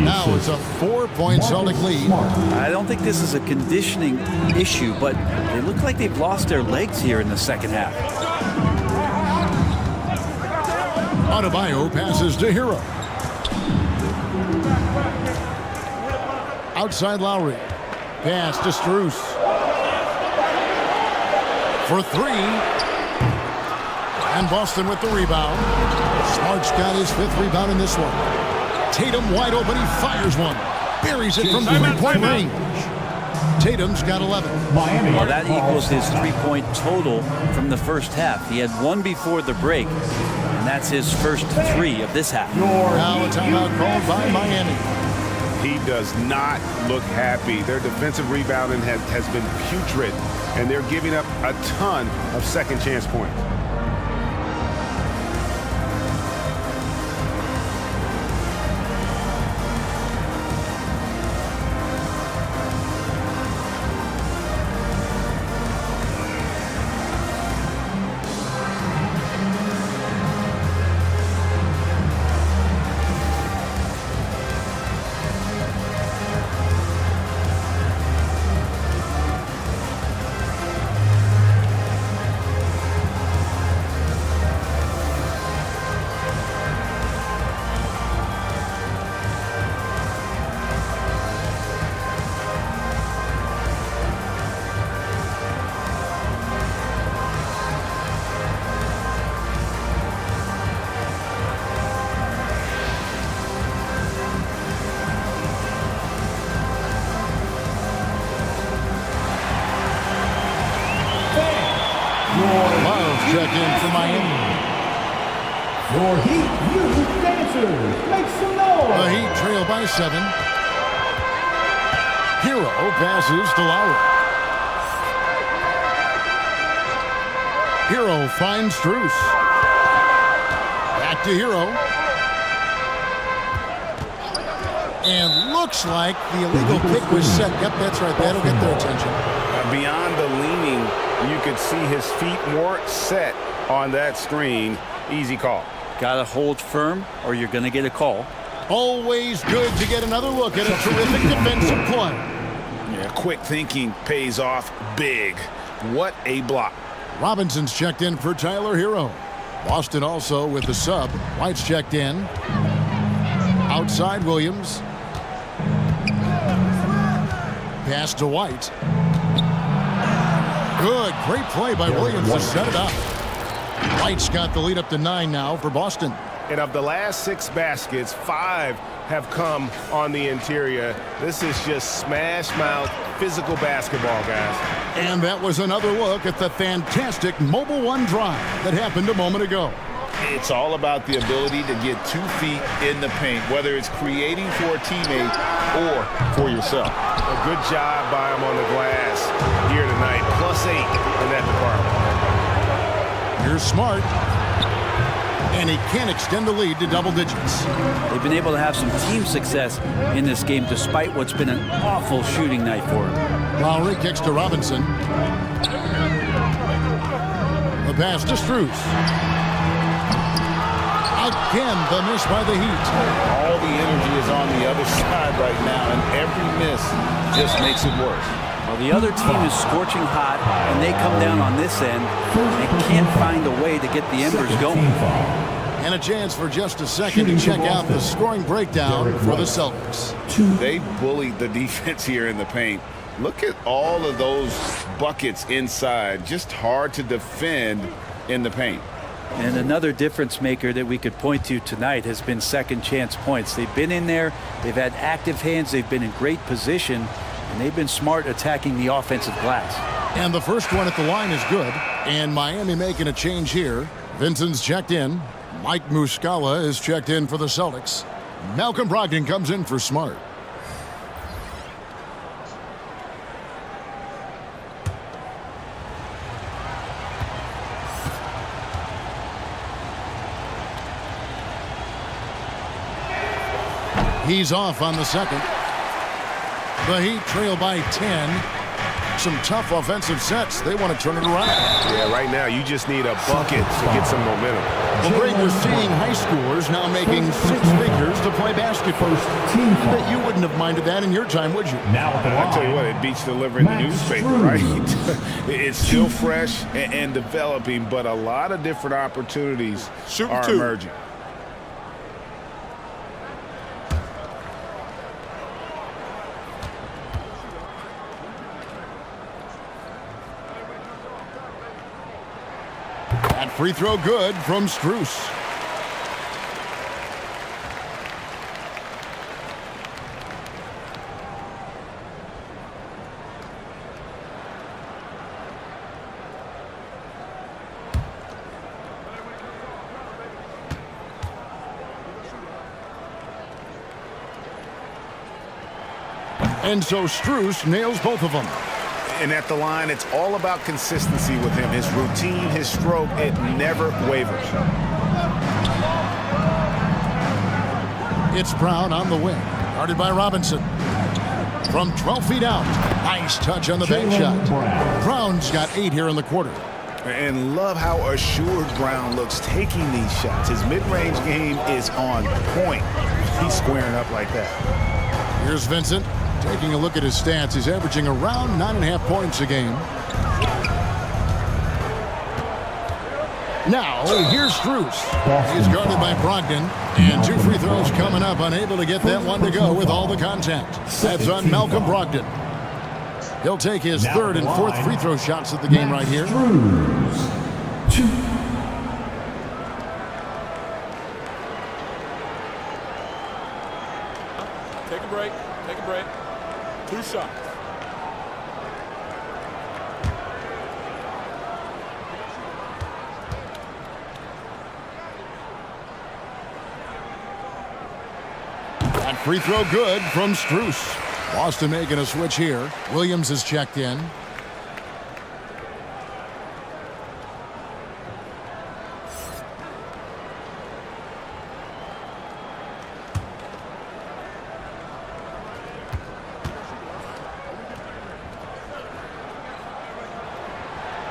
Now it's a 4-point Celtic lead. I don't think this is a conditioning issue, but they look like they've lost their legs here in the second half. Adebayo passes to Hero. Outside Lowry. Pass to Strus. For 3. And Boston with the rebound. Smart's got his 5th rebound in this one. Tatum wide open. He fires one. Buries it from 3-point range. Tatum's got 11. Well, that equals his 3-point total from the first half. He had 1 before the break, and that's his first 3 of this half. Now a timeout called by Miami. He does not look happy. Their defensive rebounding has been putrid, and they're giving up a ton of second chance points. Check in for Miami. For Heat Youth Dancers, make some noise. The Heat trail by 7. Hero passes to Lowry. Hero finds Strus. Back to Hero. And looks like the illegal pick was set. Yep, that's right. That'll get their attention. Beyond the leaning, you could see his feet more set on that screen. Easy call. Got to hold firm or you're going to get a call. Always good to get another look at a terrific defensive play. Yeah, quick thinking pays off big. What a block. Robinson's checked in for Tyler Hero. Boston also with the sub. White's checked in. Outside Williams. Pass to White. Good. Great play by Williams to set it up. White's got the lead up to 9 now for Boston. And of the last 6 baskets, 5 have come on the interior. This is just smash mouth physical basketball, guys. And that was another look at the fantastic Mobile One drive that happened a moment ago. It's all about the ability to get 2 feet in the paint, whether it's creating for a teammate or for yourself. A good job by him on the glass here tonight. +8 in that department. Here's Smart. And he can extend the lead to double digits. They've been able to have some team success in this game despite what's been an awful shooting night for them. Lowry kicks to Robinson. The pass to Strus. Again, the miss by the Heat. All the energy is on the other side right now, and every miss just makes it worse. Well, the other team is scorching hot, and they come down on this end and can't find a way to get the embers going. And a chance for just a second to check out the scoring breakdown for the Celtics. They bullied the defense here in the paint. Look at all of those buckets inside. Just hard to defend in the paint. And another difference maker that we could point to tonight has been second chance points. They've been in there, they've had active hands, they've been in great position, and they've been smart attacking the offensive glass. And the first one at the line is good. And Miami making a change here. Vincent's checked in. Mike Muscala is checked in for the Celtics. Malcolm Brogdon comes in for Smart. He's off on the second. The Heat trail by 10. Some tough offensive sets. They want to turn it around. Yeah, right now you just need a bucket to get some momentum. Well, Greg, we're seeing high schoolers now making 6 figures to play basketball. I bet you wouldn't have minded that in your time, would you? I tell you what, it beats delivering the newspaper, right? It's still fresh and developing, but a lot of different opportunities are emerging. That free throw good from Strus. And so Strus nails both of them. And at the line, it's all about consistency with him. His routine, his stroke, it never wavers. It's Brown on the wing. Guarded by Robinson. From 12 feet out. Nice touch on the bank shot. Brown's got 8 here in the quarter. And love how assured Brown looks taking these shots. His mid-range game is on point. He's squaring up like that. Here's Vincent. Taking a look at his stats, he's averaging around 9.5 points a game. Now, here's Strus. He's guarded by Brogdon. And 2 free throws coming up, unable to get that one to go with all the contact. That's on Malcolm Brogdon. He'll take his 3rd and 4th free throw shots of the game right here. Take a break. Take a break. 2 shots. That free throw good from Strus. Boston making a switch here. Williams is checked in.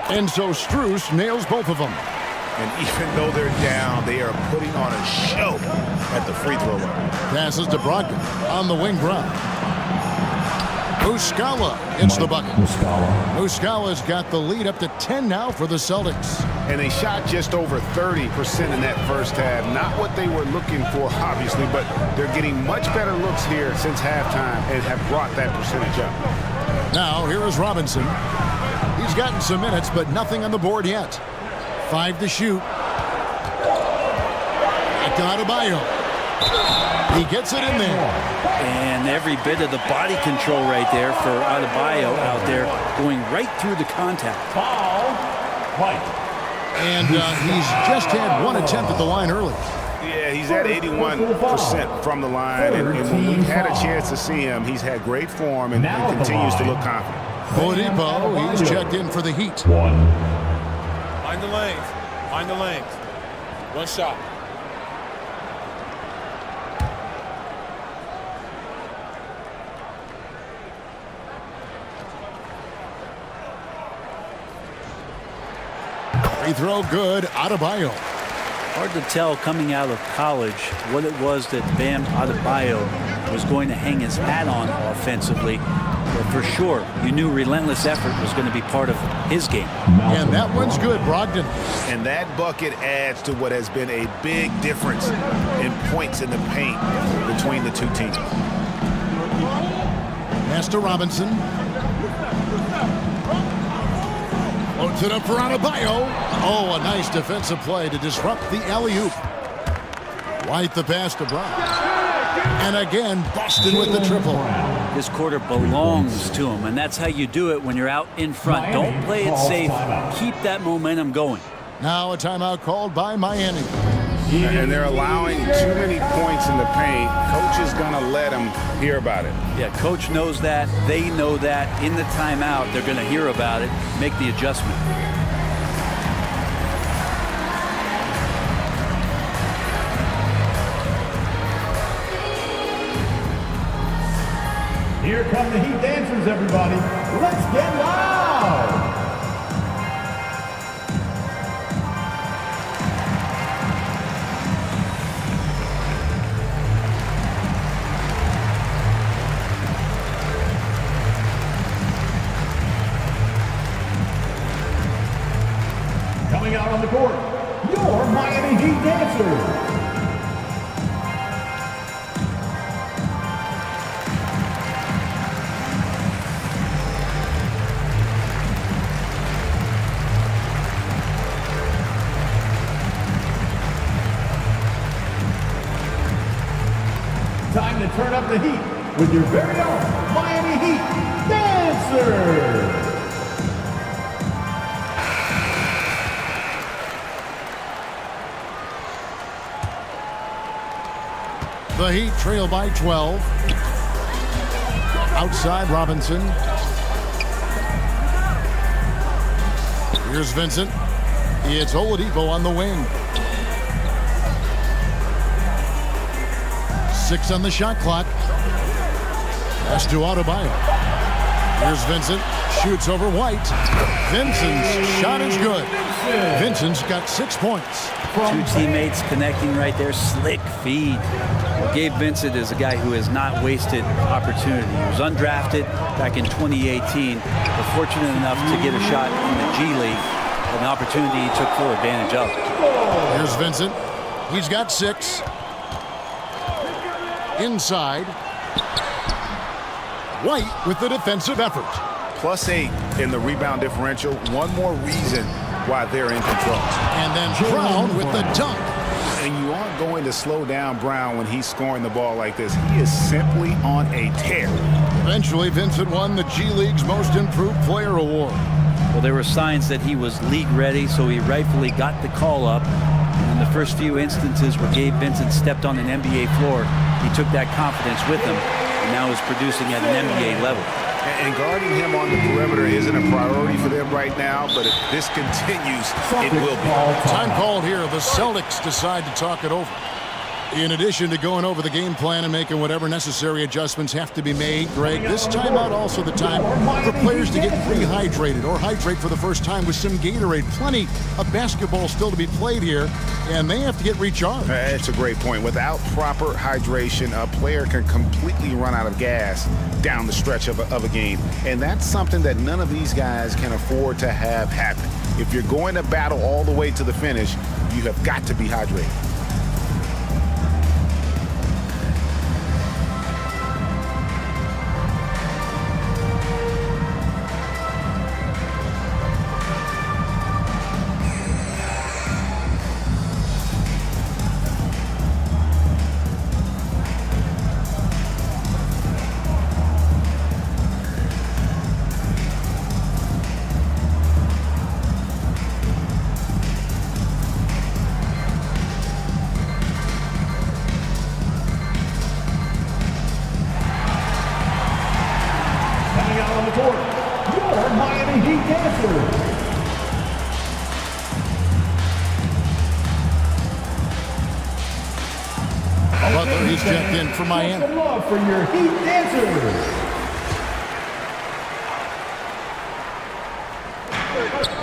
And so Strus nails both of them. And even though they're down, they are putting on a show at the free throw line. Passes to Brogdon on the wing Brown. Muscala hits the bucket. Muscala's got the lead up to 10 now for the Celtics. And they shot just over 30% in that first half. Not what they were looking for, obviously, but they're getting much better looks here since halftime and have brought that percentage up. Now, here is Robinson. He's gotten some minutes, but nothing on the board yet. 5 to shoot. Back to Adebayo. He gets it in there. And every bit of the body control right there for Adebayo out there, going right through the contact. Foul. White. And he's just had one attempt at the line early. Yeah, he's at 81% from the line, and when we've had a chance to see him, he's had great form and continues to look confident. Oladipo, he's checked in for the Heat. Find the lanes. Find the lanes. One shot. Free throw good, Adebayo. Hard to tell coming out of college what it was that Bam Adebayo was going to hang his hat on offensively. But for sure, you knew relentless effort was going to be part of his game. And that one's good, Brogdon. And that bucket adds to what has been a big difference in points in the paint between the two teams. Pass to Robinson. Loads it up for Adebayo. Oh, a nice defensive play to disrupt the alley-oop. White the pass to Brown. And again, Boston with the triple. This quarter belongs to him, and that's how you do it when you're out in front. Don't play it safe. Keep that momentum going. Now a timeout called by Miami. And they're allowing too many points in the paint. Coach is going to let them hear about it. Yeah, coach knows that. They know that. In the timeout, they're going to hear about it, make the adjustment. Here come the Heat dancers, everybody. Let's get loud. Coming out on the court, your Miami Heat dancers. Time to turn up the heat with your very own Miami Heat dancers. The Heat trail by 12. Outside Robinson. Here's Vincent. It's Oladipo on the wing. 6 on the shot clock. Pass to Adebayo. Here's Vincent. Shoots over White. Vincent's shot is good. Vincent's got 6 points. Two teammates connecting right there. Slick feed. Well, Gabe Vincent is a guy who has not wasted opportunity. He was undrafted back in 2018, but fortunate enough to get a shot in the G League. An opportunity he took full advantage of. Here's Vincent. He's got 6. Inside. White with the defensive effort. +8 in the rebound differential. One more reason why they're in control. And then Brown with the dunk. And you aren't going to slow down Brown when he's scoring the ball like this. He is simply on a tear. Eventually, Vincent won the G League's Most Improved Player Award. Well, there were signs that he was league ready, so he rightfully got the call up. And in the first few instances where Gabe Vincent stepped on an NBA floor, he took that confidence with him and now is producing at an NBA level. And guarding him on the perimeter isn't a priority for them right now, but if this continues, it will be. Time called here. The Celtics decide to talk it over. In addition to going over the game plan and making whatever necessary adjustments have to be made, Greg, this timeout also the time for players to get rehydrated or hydrate for the first time with some Gatorade. Plenty of basketball still to be played here, and they have to get recharged. That's a great point. Without proper hydration, a player can completely run out of gas down the stretch of a game, and that's something that none of these guys can afford to have happen. If you're going to battle all the way to the finish, you have got to be hydrated. Butler, he's checked in for Miami. Some love for your Heat dancers.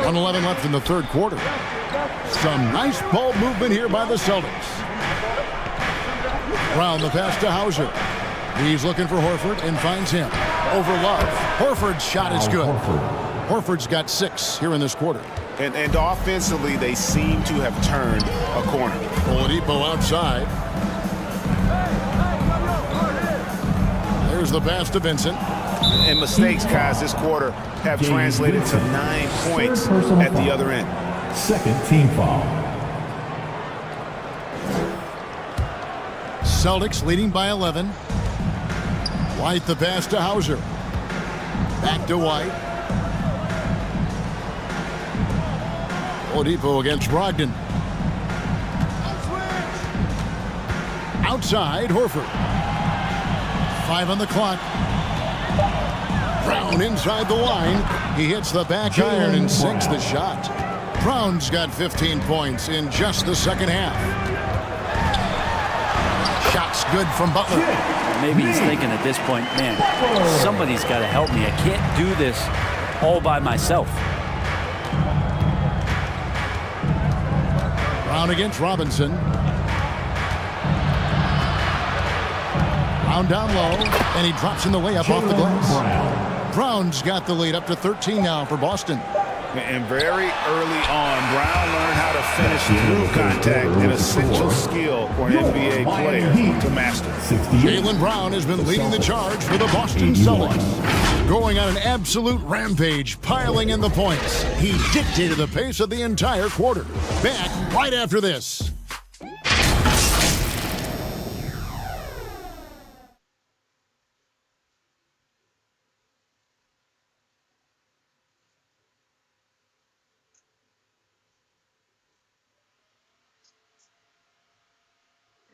1:11 left in the third quarter. Some nice ball movement here by the Celtics. Brown, the pass to Hauser. He's looking for Horford and finds him. Over Love. Horford's shot is good. Horford's got 6 here in this quarter. And offensively, they seem to have turned a corner. Oladipo outside. There's the pass to Vincent. And mistakes, guys, this quarter have translated to 9 points at the other end. Second team foul. Celtics leading by 11. White the pass to Hauser. Back to White. Oladipo against Brogdon. Outside, Horford. 5 on the clock. Brown inside the line. He hits the back iron and sinks the shot. Brown's got 15 points in just the second half. Shot's good from Butler. Maybe he's thinking at this point, man, somebody's got to help me. I can't do this all by myself. Brown against Robinson. Brown down low, and he drops in the layup off the glass. Brown's got the lead up to 13 now for Boston. And very early on, Brown learned how to finish through contact, an essential skill for an NBA player to master. Jaylen Brown has been leading the charge for the Boston Celtics. Going on an absolute rampage, piling in the points. He dictated the pace of the entire quarter. Back right after this.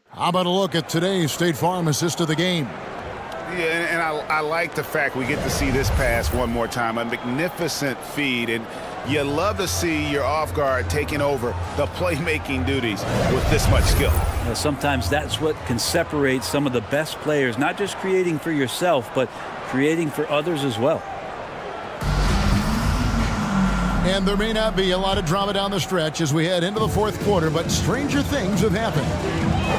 How about a look at today's State Farm assist of the game? Yeah, and I like the fact we get to see this pass one more time. A magnificent feed, and you love to see your off guard taking over the playmaking duties with this much skill. Sometimes that's what can separate some of the best players, not just creating for yourself, but creating for others as well. And there may not be a lot of drama down the stretch as we head into the fourth quarter, but stranger things have happened.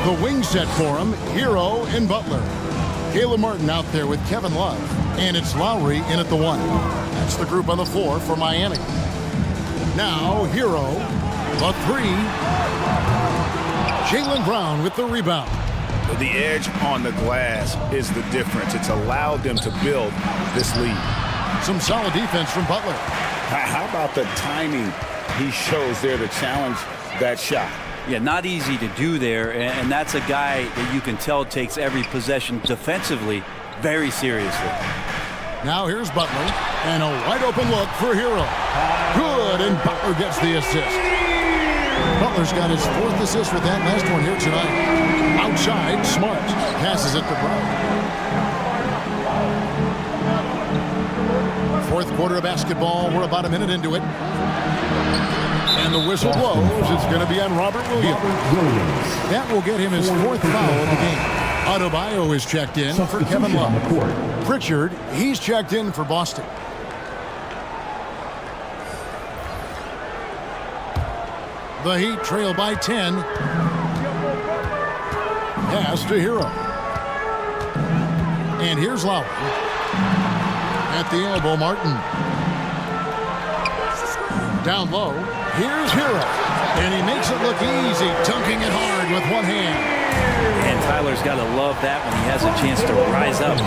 The wing set for him, Hero and Butler. Caleb Martin out there with Kevin Love. And it's Lowry in at the 1. That's the group on the floor for Miami. Now, Hero, the 3. Jaylen Brown with the rebound. The edge on the glass is the difference. It's allowed them to build this lead. Some solid defense from Butler. How about the timing he shows there to challenge that shot? Yeah, not easy to do there, and that's a guy that you can tell takes every possession defensively very seriously. Now here's Butler, and a wide open look for Hero. Good, and Butler gets the assist. Butler's got his 4th assist with that last one here tonight. Outside, Smart passes it to Brown. Fourth quarter of basketball. We're about a minute into it. And the whistle blows. It's going to be on Robert Williams. That will get him his fourth foul of the game. Adebayo is checked in for Kevin Love. Pritchard, he's checked in for Boston. The Heat trail by 10. Pass to Hero. And here's Lowry. At the elbow, Martin. Down low. Here's Hero. And he makes it look easy, dunking it hard with one hand. And Tyler's got to love that when he has a chance to rise up.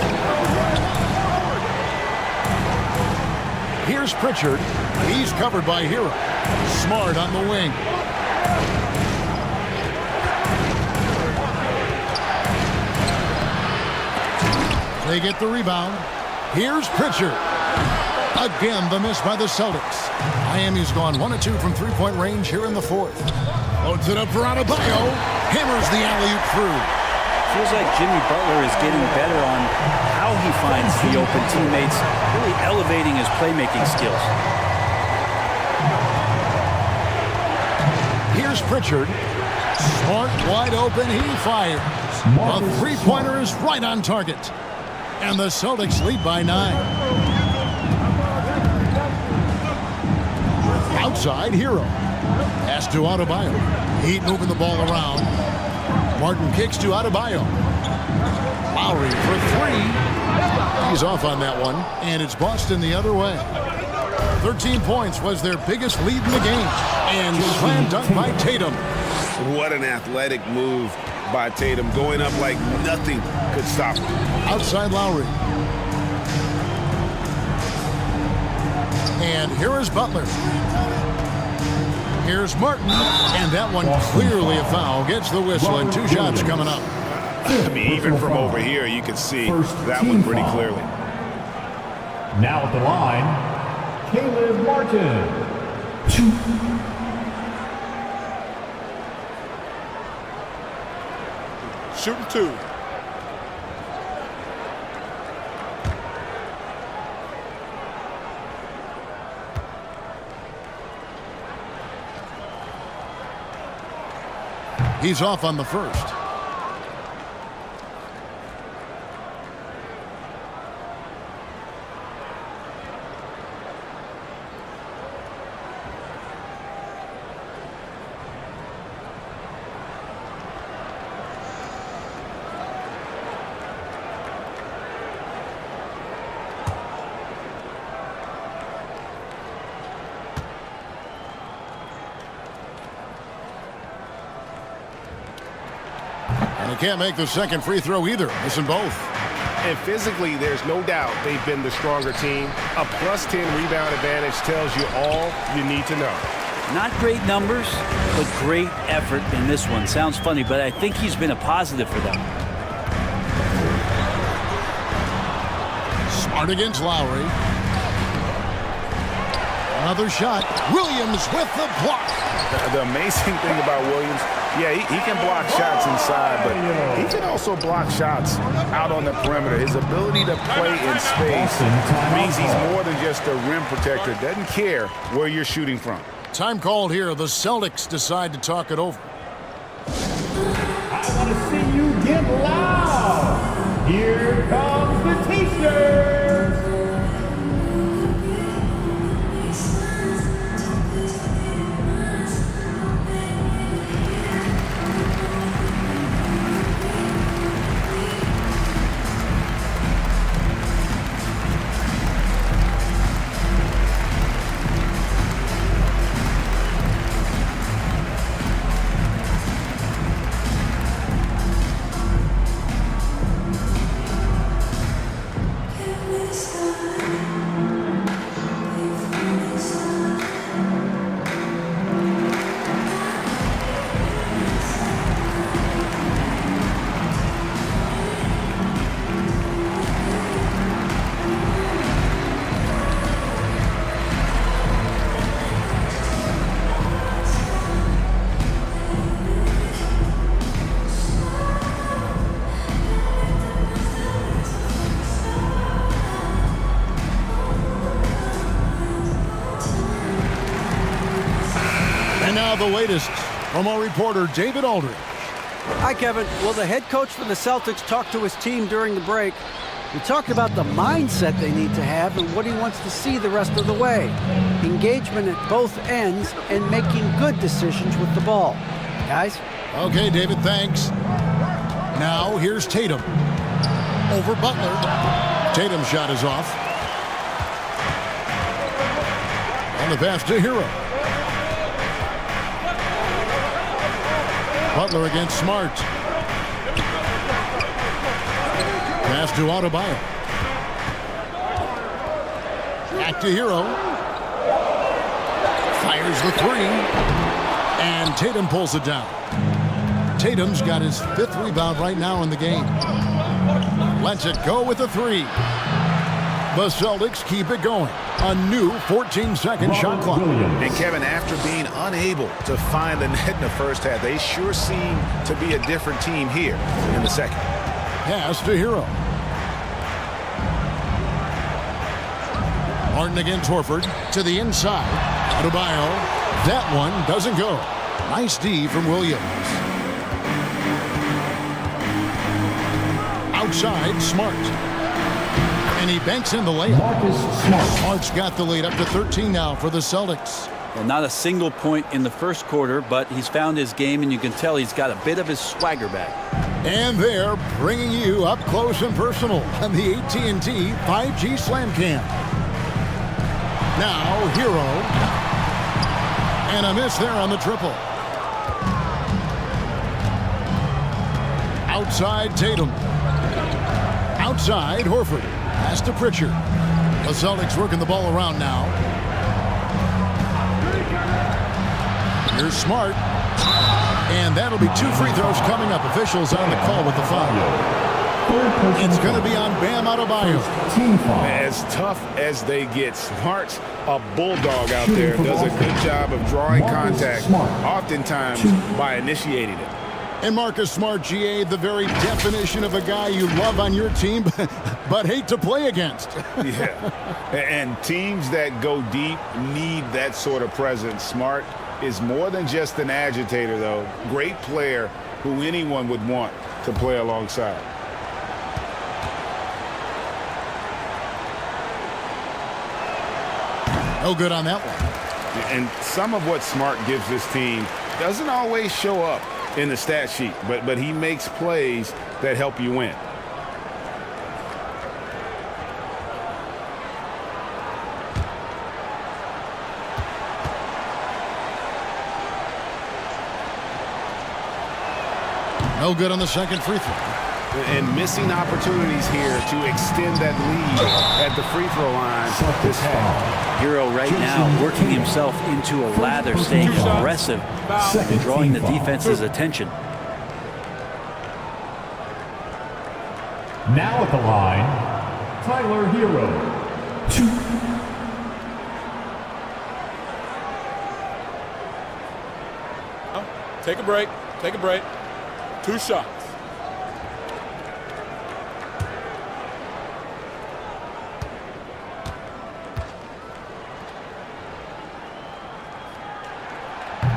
Here's Pritchard. He's covered by Hero. Smart on the wing. They get the rebound. Here's Pritchard. Again, the miss by the Celtics. Miami's gone 1 of 2 from three-point range here in the fourth. Loads it up for Adebayo. Hammers the alley-oop through. Feels like Jimmy Butler is getting better on how he finds the open teammates, really elevating his playmaking skills. Here's Pritchard. Smart, wide open, he fires. A three-pointer is right on target. And the Celtics lead by 9. Outside, Hero. Pass to Adebayo. Heat moving the ball around. Martin kicks to Adebayo. Lowry for 3. He's off on that one. And it's Boston the other way. 13 points was their biggest lead in the game. And slam dunk by Tatum. What an athletic move by Tatum, going up like nothing could stop him. Outside Lowry. And here is Butler. Here's Martin. And that one clearly a foul. Gets the whistle and 2 shots coming up. I mean, even from over here, you can see that one pretty clearly. Now at the line, Caleb Martin. Shooting 2. He's off on the first. Can't make the second free throw either. Missing both. And physically, there's no doubt they've been the stronger team. A +10 rebound advantage tells you all you need to know. Not great numbers, but great effort in this one. Sounds funny, but I think he's been a positive for them. Smart against Lowry. Another shot. Williams with the block. The amazing thing about Williams, yeah, he can block shots inside, but he can also block shots out on the perimeter. His ability to play in space means he's more than just a rim protector. Doesn't care where you're shooting from. Time called here. The Celtics decide to talk it over. I want to see you get loud. Here comes the T-shirts. And now the latest from our reporter, David Aldridge. Hi, Kevin. Well, the head coach for the Celtics talked to his team during the break. He talked about the mindset they need to have and what he wants to see the rest of the way. Engagement at both ends and making good decisions with the ball. Guys? Okay, David, thanks. Now, here's Tatum. Over Butler. Tatum's shot is off. And the pass to Hero. Butler against Smart. Pass to Adebayo. Back to Hero. Fires the three. And Tatum pulls it down. Tatum's got his 5th rebound right now in the game. Lets it go with a three. The Celtics keep it going. A new 14-second shot clock. And Kevin, after being unable to find the net in the first half, they sure seem to be a different team here in the second. Pass to Hero. Martin against Horford to the inside. Adebayo. That one doesn't go. Nice D from Williams. Outside, Smart. And he banks in the layup. Smart's got the lead up to 13 now for the Celtics. Well, not a single point in the first quarter, but he's found his game, and you can tell he's got a bit of his swagger back. And they're bringing you up close and personal on the AT&T 5G Slam Cam. Now, Hero. And a miss there on the triple. Outside, Tatum. Outside, Horford. Pass to Pritchard. The Celtics working the ball around now. Here's Smart. And that'll be 2 free throws coming up. Officials on the call with the foul. It's going to be on Bam Adebayo. As tough as they get, Smart's a bulldog out there. Does a good job of drawing contact, oftentimes by initiating it. And Marcus Smart, GA, the very definition of a guy you love on your team, but hate to play against. Yeah, and teams that go deep need that sort of presence. Smart is more than just an agitator, though. Great player who anyone would want to play alongside. No good on that one. And some of what Smart gives this team doesn't always show up in the stat sheet, but he makes plays that help you win. No good on the second free throw. And missing opportunities here to extend that lead at the free throw line this far. Hero right now working himself into a lather, staying aggressive, and drawing the defense's attention. Now at the line, Tyler Hero. 2. Take a break. Take a break. 2 shots.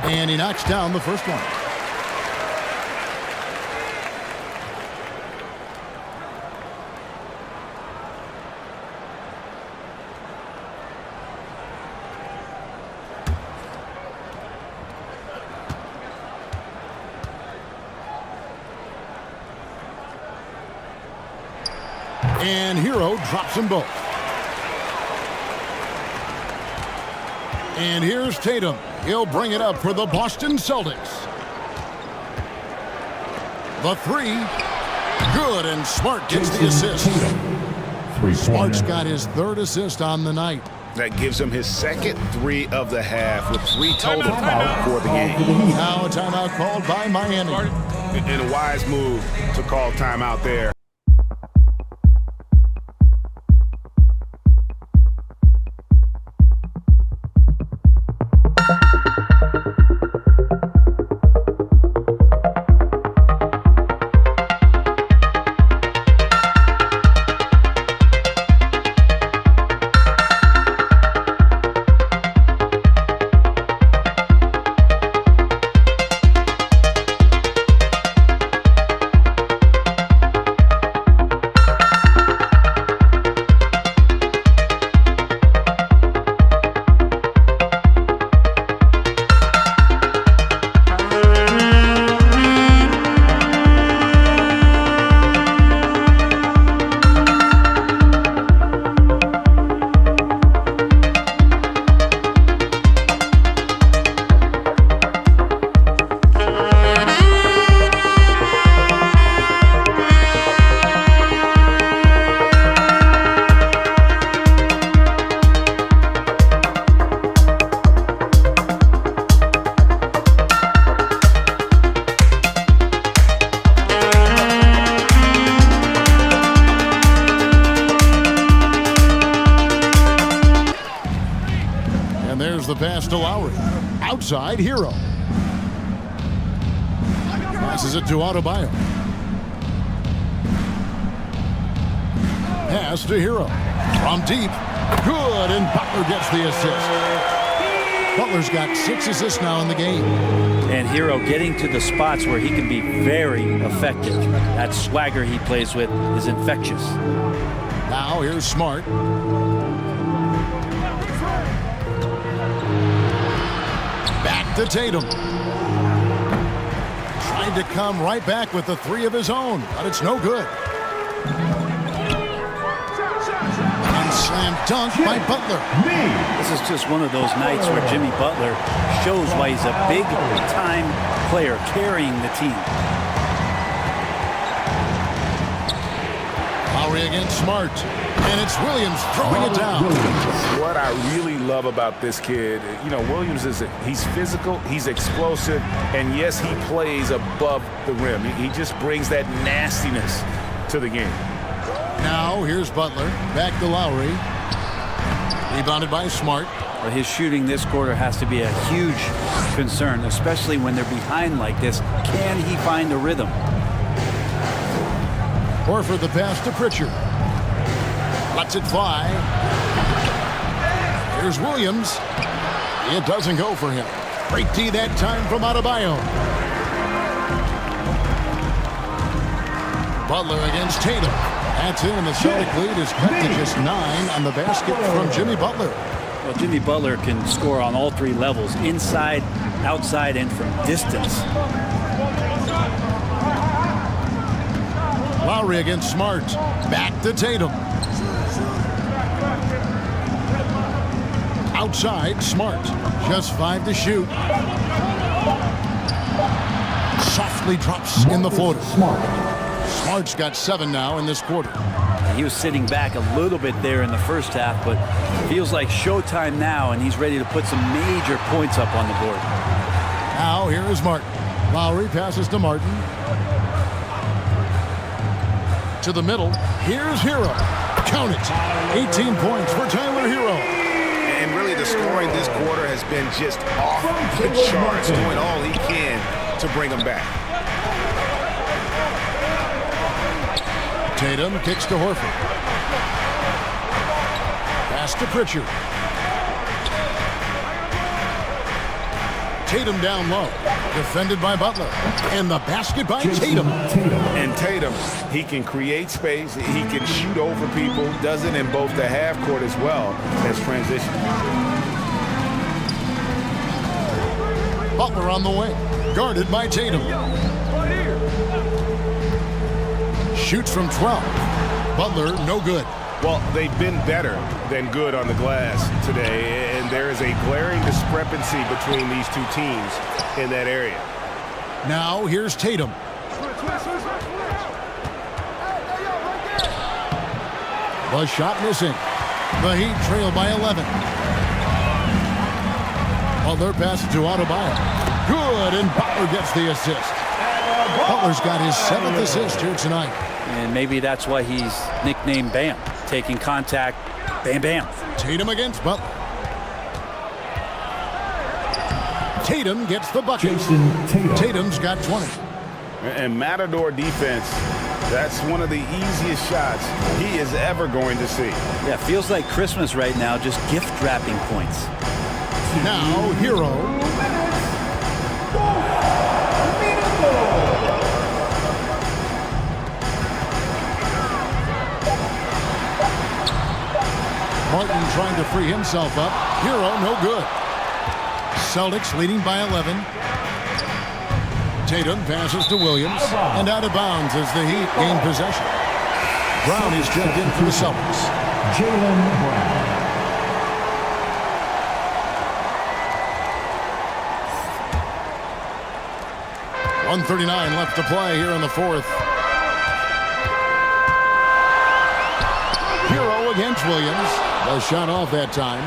And he knocks down the first one. And Hero drops them both. And here's Tatum. He'll bring it up for the Boston Celtics. The three. Good, and Smart gets the assist. Smart's got his 3rd assist on the night. That gives him his 2nd 3 of the half with 3 total for the game. Now a timeout called by Miami. And a wise move to call timeout there. pass to Lowry. Outside, Hero. Passes it to Adebayo. Pass to Hero. From deep. Good, and Butler gets the assist. Butler's got 6 assists now in the game. And Hero getting to the spots where he can be very effective. That swagger he plays with is infectious. Now here's Smart. Back to Tatum. Trying to come right back with the 3 of his own, but it's no good. And slam dunk by Butler. This is just one of those nights where Jimmy Butler shows why he's a big-time player carrying the team. Lowry against Smart. And it's Williams throwing it down. What I really love about this kid, Williams he's physical, he's explosive, and yes, he plays above the rim. He just brings that nastiness to the game. Now here's Butler. Back to Lowry. Rebounded by Smart. Well, his shooting this quarter has to be a huge concern, especially when they're behind like this. Can he find the rhythm? Horford the pass to Pritchard. Lets it fly. Here's Williams. It doesn't go for him. Great D that time from Adebayo. Butler against Tatum. That's in, and the Celtic lead is cut to just 9 on the basket from Jimmy Butler. Well, Jimmy Butler can score on all 3 levels, inside, outside, and from distance. Lowry against Smart. Back to Tatum. Outside, Smart. Just 5 to shoot. Softly drops in the floater. Smart's got 7 now in this quarter. He was sitting back a little bit there in the first half, but feels like showtime now, and he's ready to put some major points up on the board. Now here is Martin. Lowry passes to Martin. To the middle. Here's Hero. Count it. 18 points for Tyler Hero. And really the scoring this quarter has been just off the charts, doing all he can to bring them back. Tatum kicks to Horford. Pass to Pritchard. Tatum down low. Defended by Butler. And the basket by Tatum. And Tatum, he can create space. He can shoot over people. Does it in both the half court as well as transition. Butler on the wing. Guarded by Tatum. Shoots from 12. Butler, no good. Well, they've been better than good on the glass today, and there is a glaring discrepancy between these two teams in that area. Now here's Tatum. The shot missing. The Heat trail by 11. Butler passes to Adebayo. Good, and Butler gets the assist. Butler's got his 7th assist here tonight. And maybe that's why he's nicknamed Bam. Taking contact, bam, bam. Tatum against Butler. Tatum gets the bucket. Tatum's got 20. And Matador defense, that's one of the easiest shots he is ever going to see. Yeah, feels like Christmas right now, just gift wrapping points. Now, Hero. Martin trying to free himself up. Hero, no good. Celtics leading by 11. Tatum passes to Williams. And out of bounds as the Heat gain possession. Brown is checked in for the Celtics. Jaylen Brown. .139 left to play here in the 4th. Hero against Williams. The shot off that time.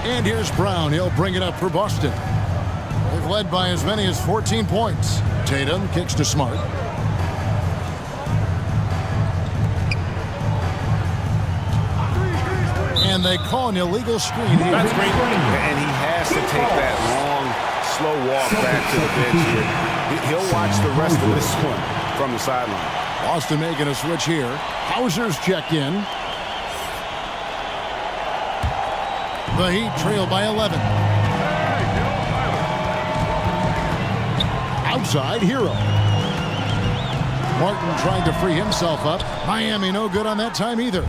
And here's Brown. He'll bring it up for Boston. They've led by as many as 14 points. Tatum kicks to Smart. And they call an illegal screen here. That's great. And he has has to take that long, slow walk back to the bench here. He'll watch the rest of this one from the sideline. Boston making a switch here. Hauser's checked in. The Heat trail by 11. Outside, Hero. Martin trying to free himself up. Miami no good on that time either.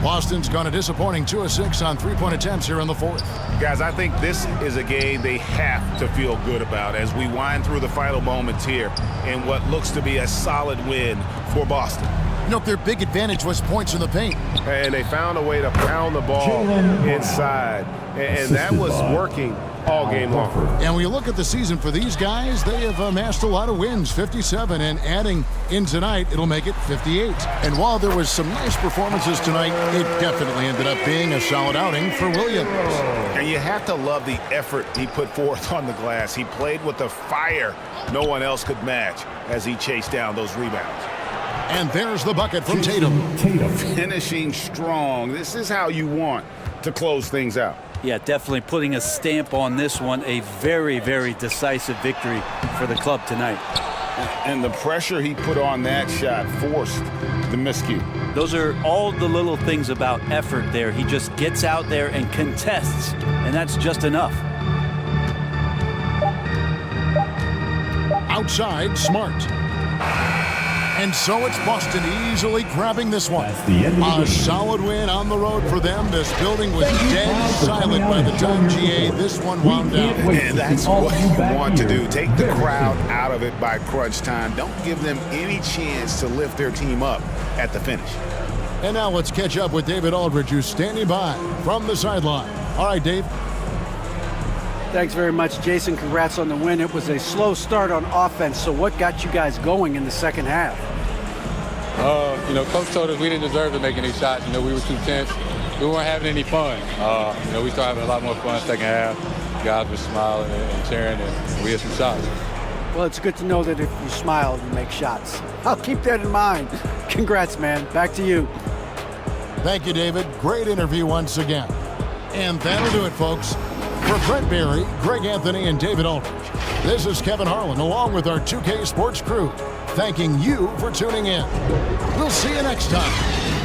Boston's gone a disappointing 2 of 6 on three-point attempts here in the fourth. Guys, I think this is a game they have to feel good about as we wind through the final moments here in what looks to be a solid win for Boston. You know, their big advantage was points in the paint. And they found a way to pound the ball inside. And that was working all game long. And when you look at the season for these guys, they have amassed a lot of wins, 57, and adding in tonight, it'll make it 58. And while there was some nice performances tonight, it definitely ended up being a solid outing for Williams. And you have to love the effort he put forth on the glass. He played with the fire no one else could match as he chased down those rebounds. And there's the bucket from Tatum. Finishing strong. This is how you want to close things out. Yeah, definitely putting a stamp on this one. A very, very decisive victory for the club tonight. And the pressure he put on that shot forced the miscue. Those are all the little things about effort there. He just gets out there and contests, and that's just enough. Outside, Smart. And so it's Boston easily grabbing this one. A solid win on the road for them. This building was dead silent by the time, GA, this one wound down. And that's what you want to do. Take the crowd out of it by crunch time. Don't give them any chance to lift their team up at the finish. And now let's catch up with David Aldridge, who's standing by from the sideline. All right, Dave. Thanks very much, Jason. Congrats on the win. It was a slow start on offense, so what got you guys going in the second half? Coach told us we didn't deserve to make any shots. We were too tense. We weren't having any fun. We started having a lot more fun second half. Guys were smiling and cheering, and we had some shots. Well, it's good to know that if you smile, you make shots. I'll keep that in mind. Congrats, man. Back to you. Thank you, David. Great interview once again. And that'll do it, folks. For Brent Berry, Greg Anthony, and David Aldridge, this is Kevin Harlan along with our 2K Sports crew, thanking you for tuning in. We'll see you next time.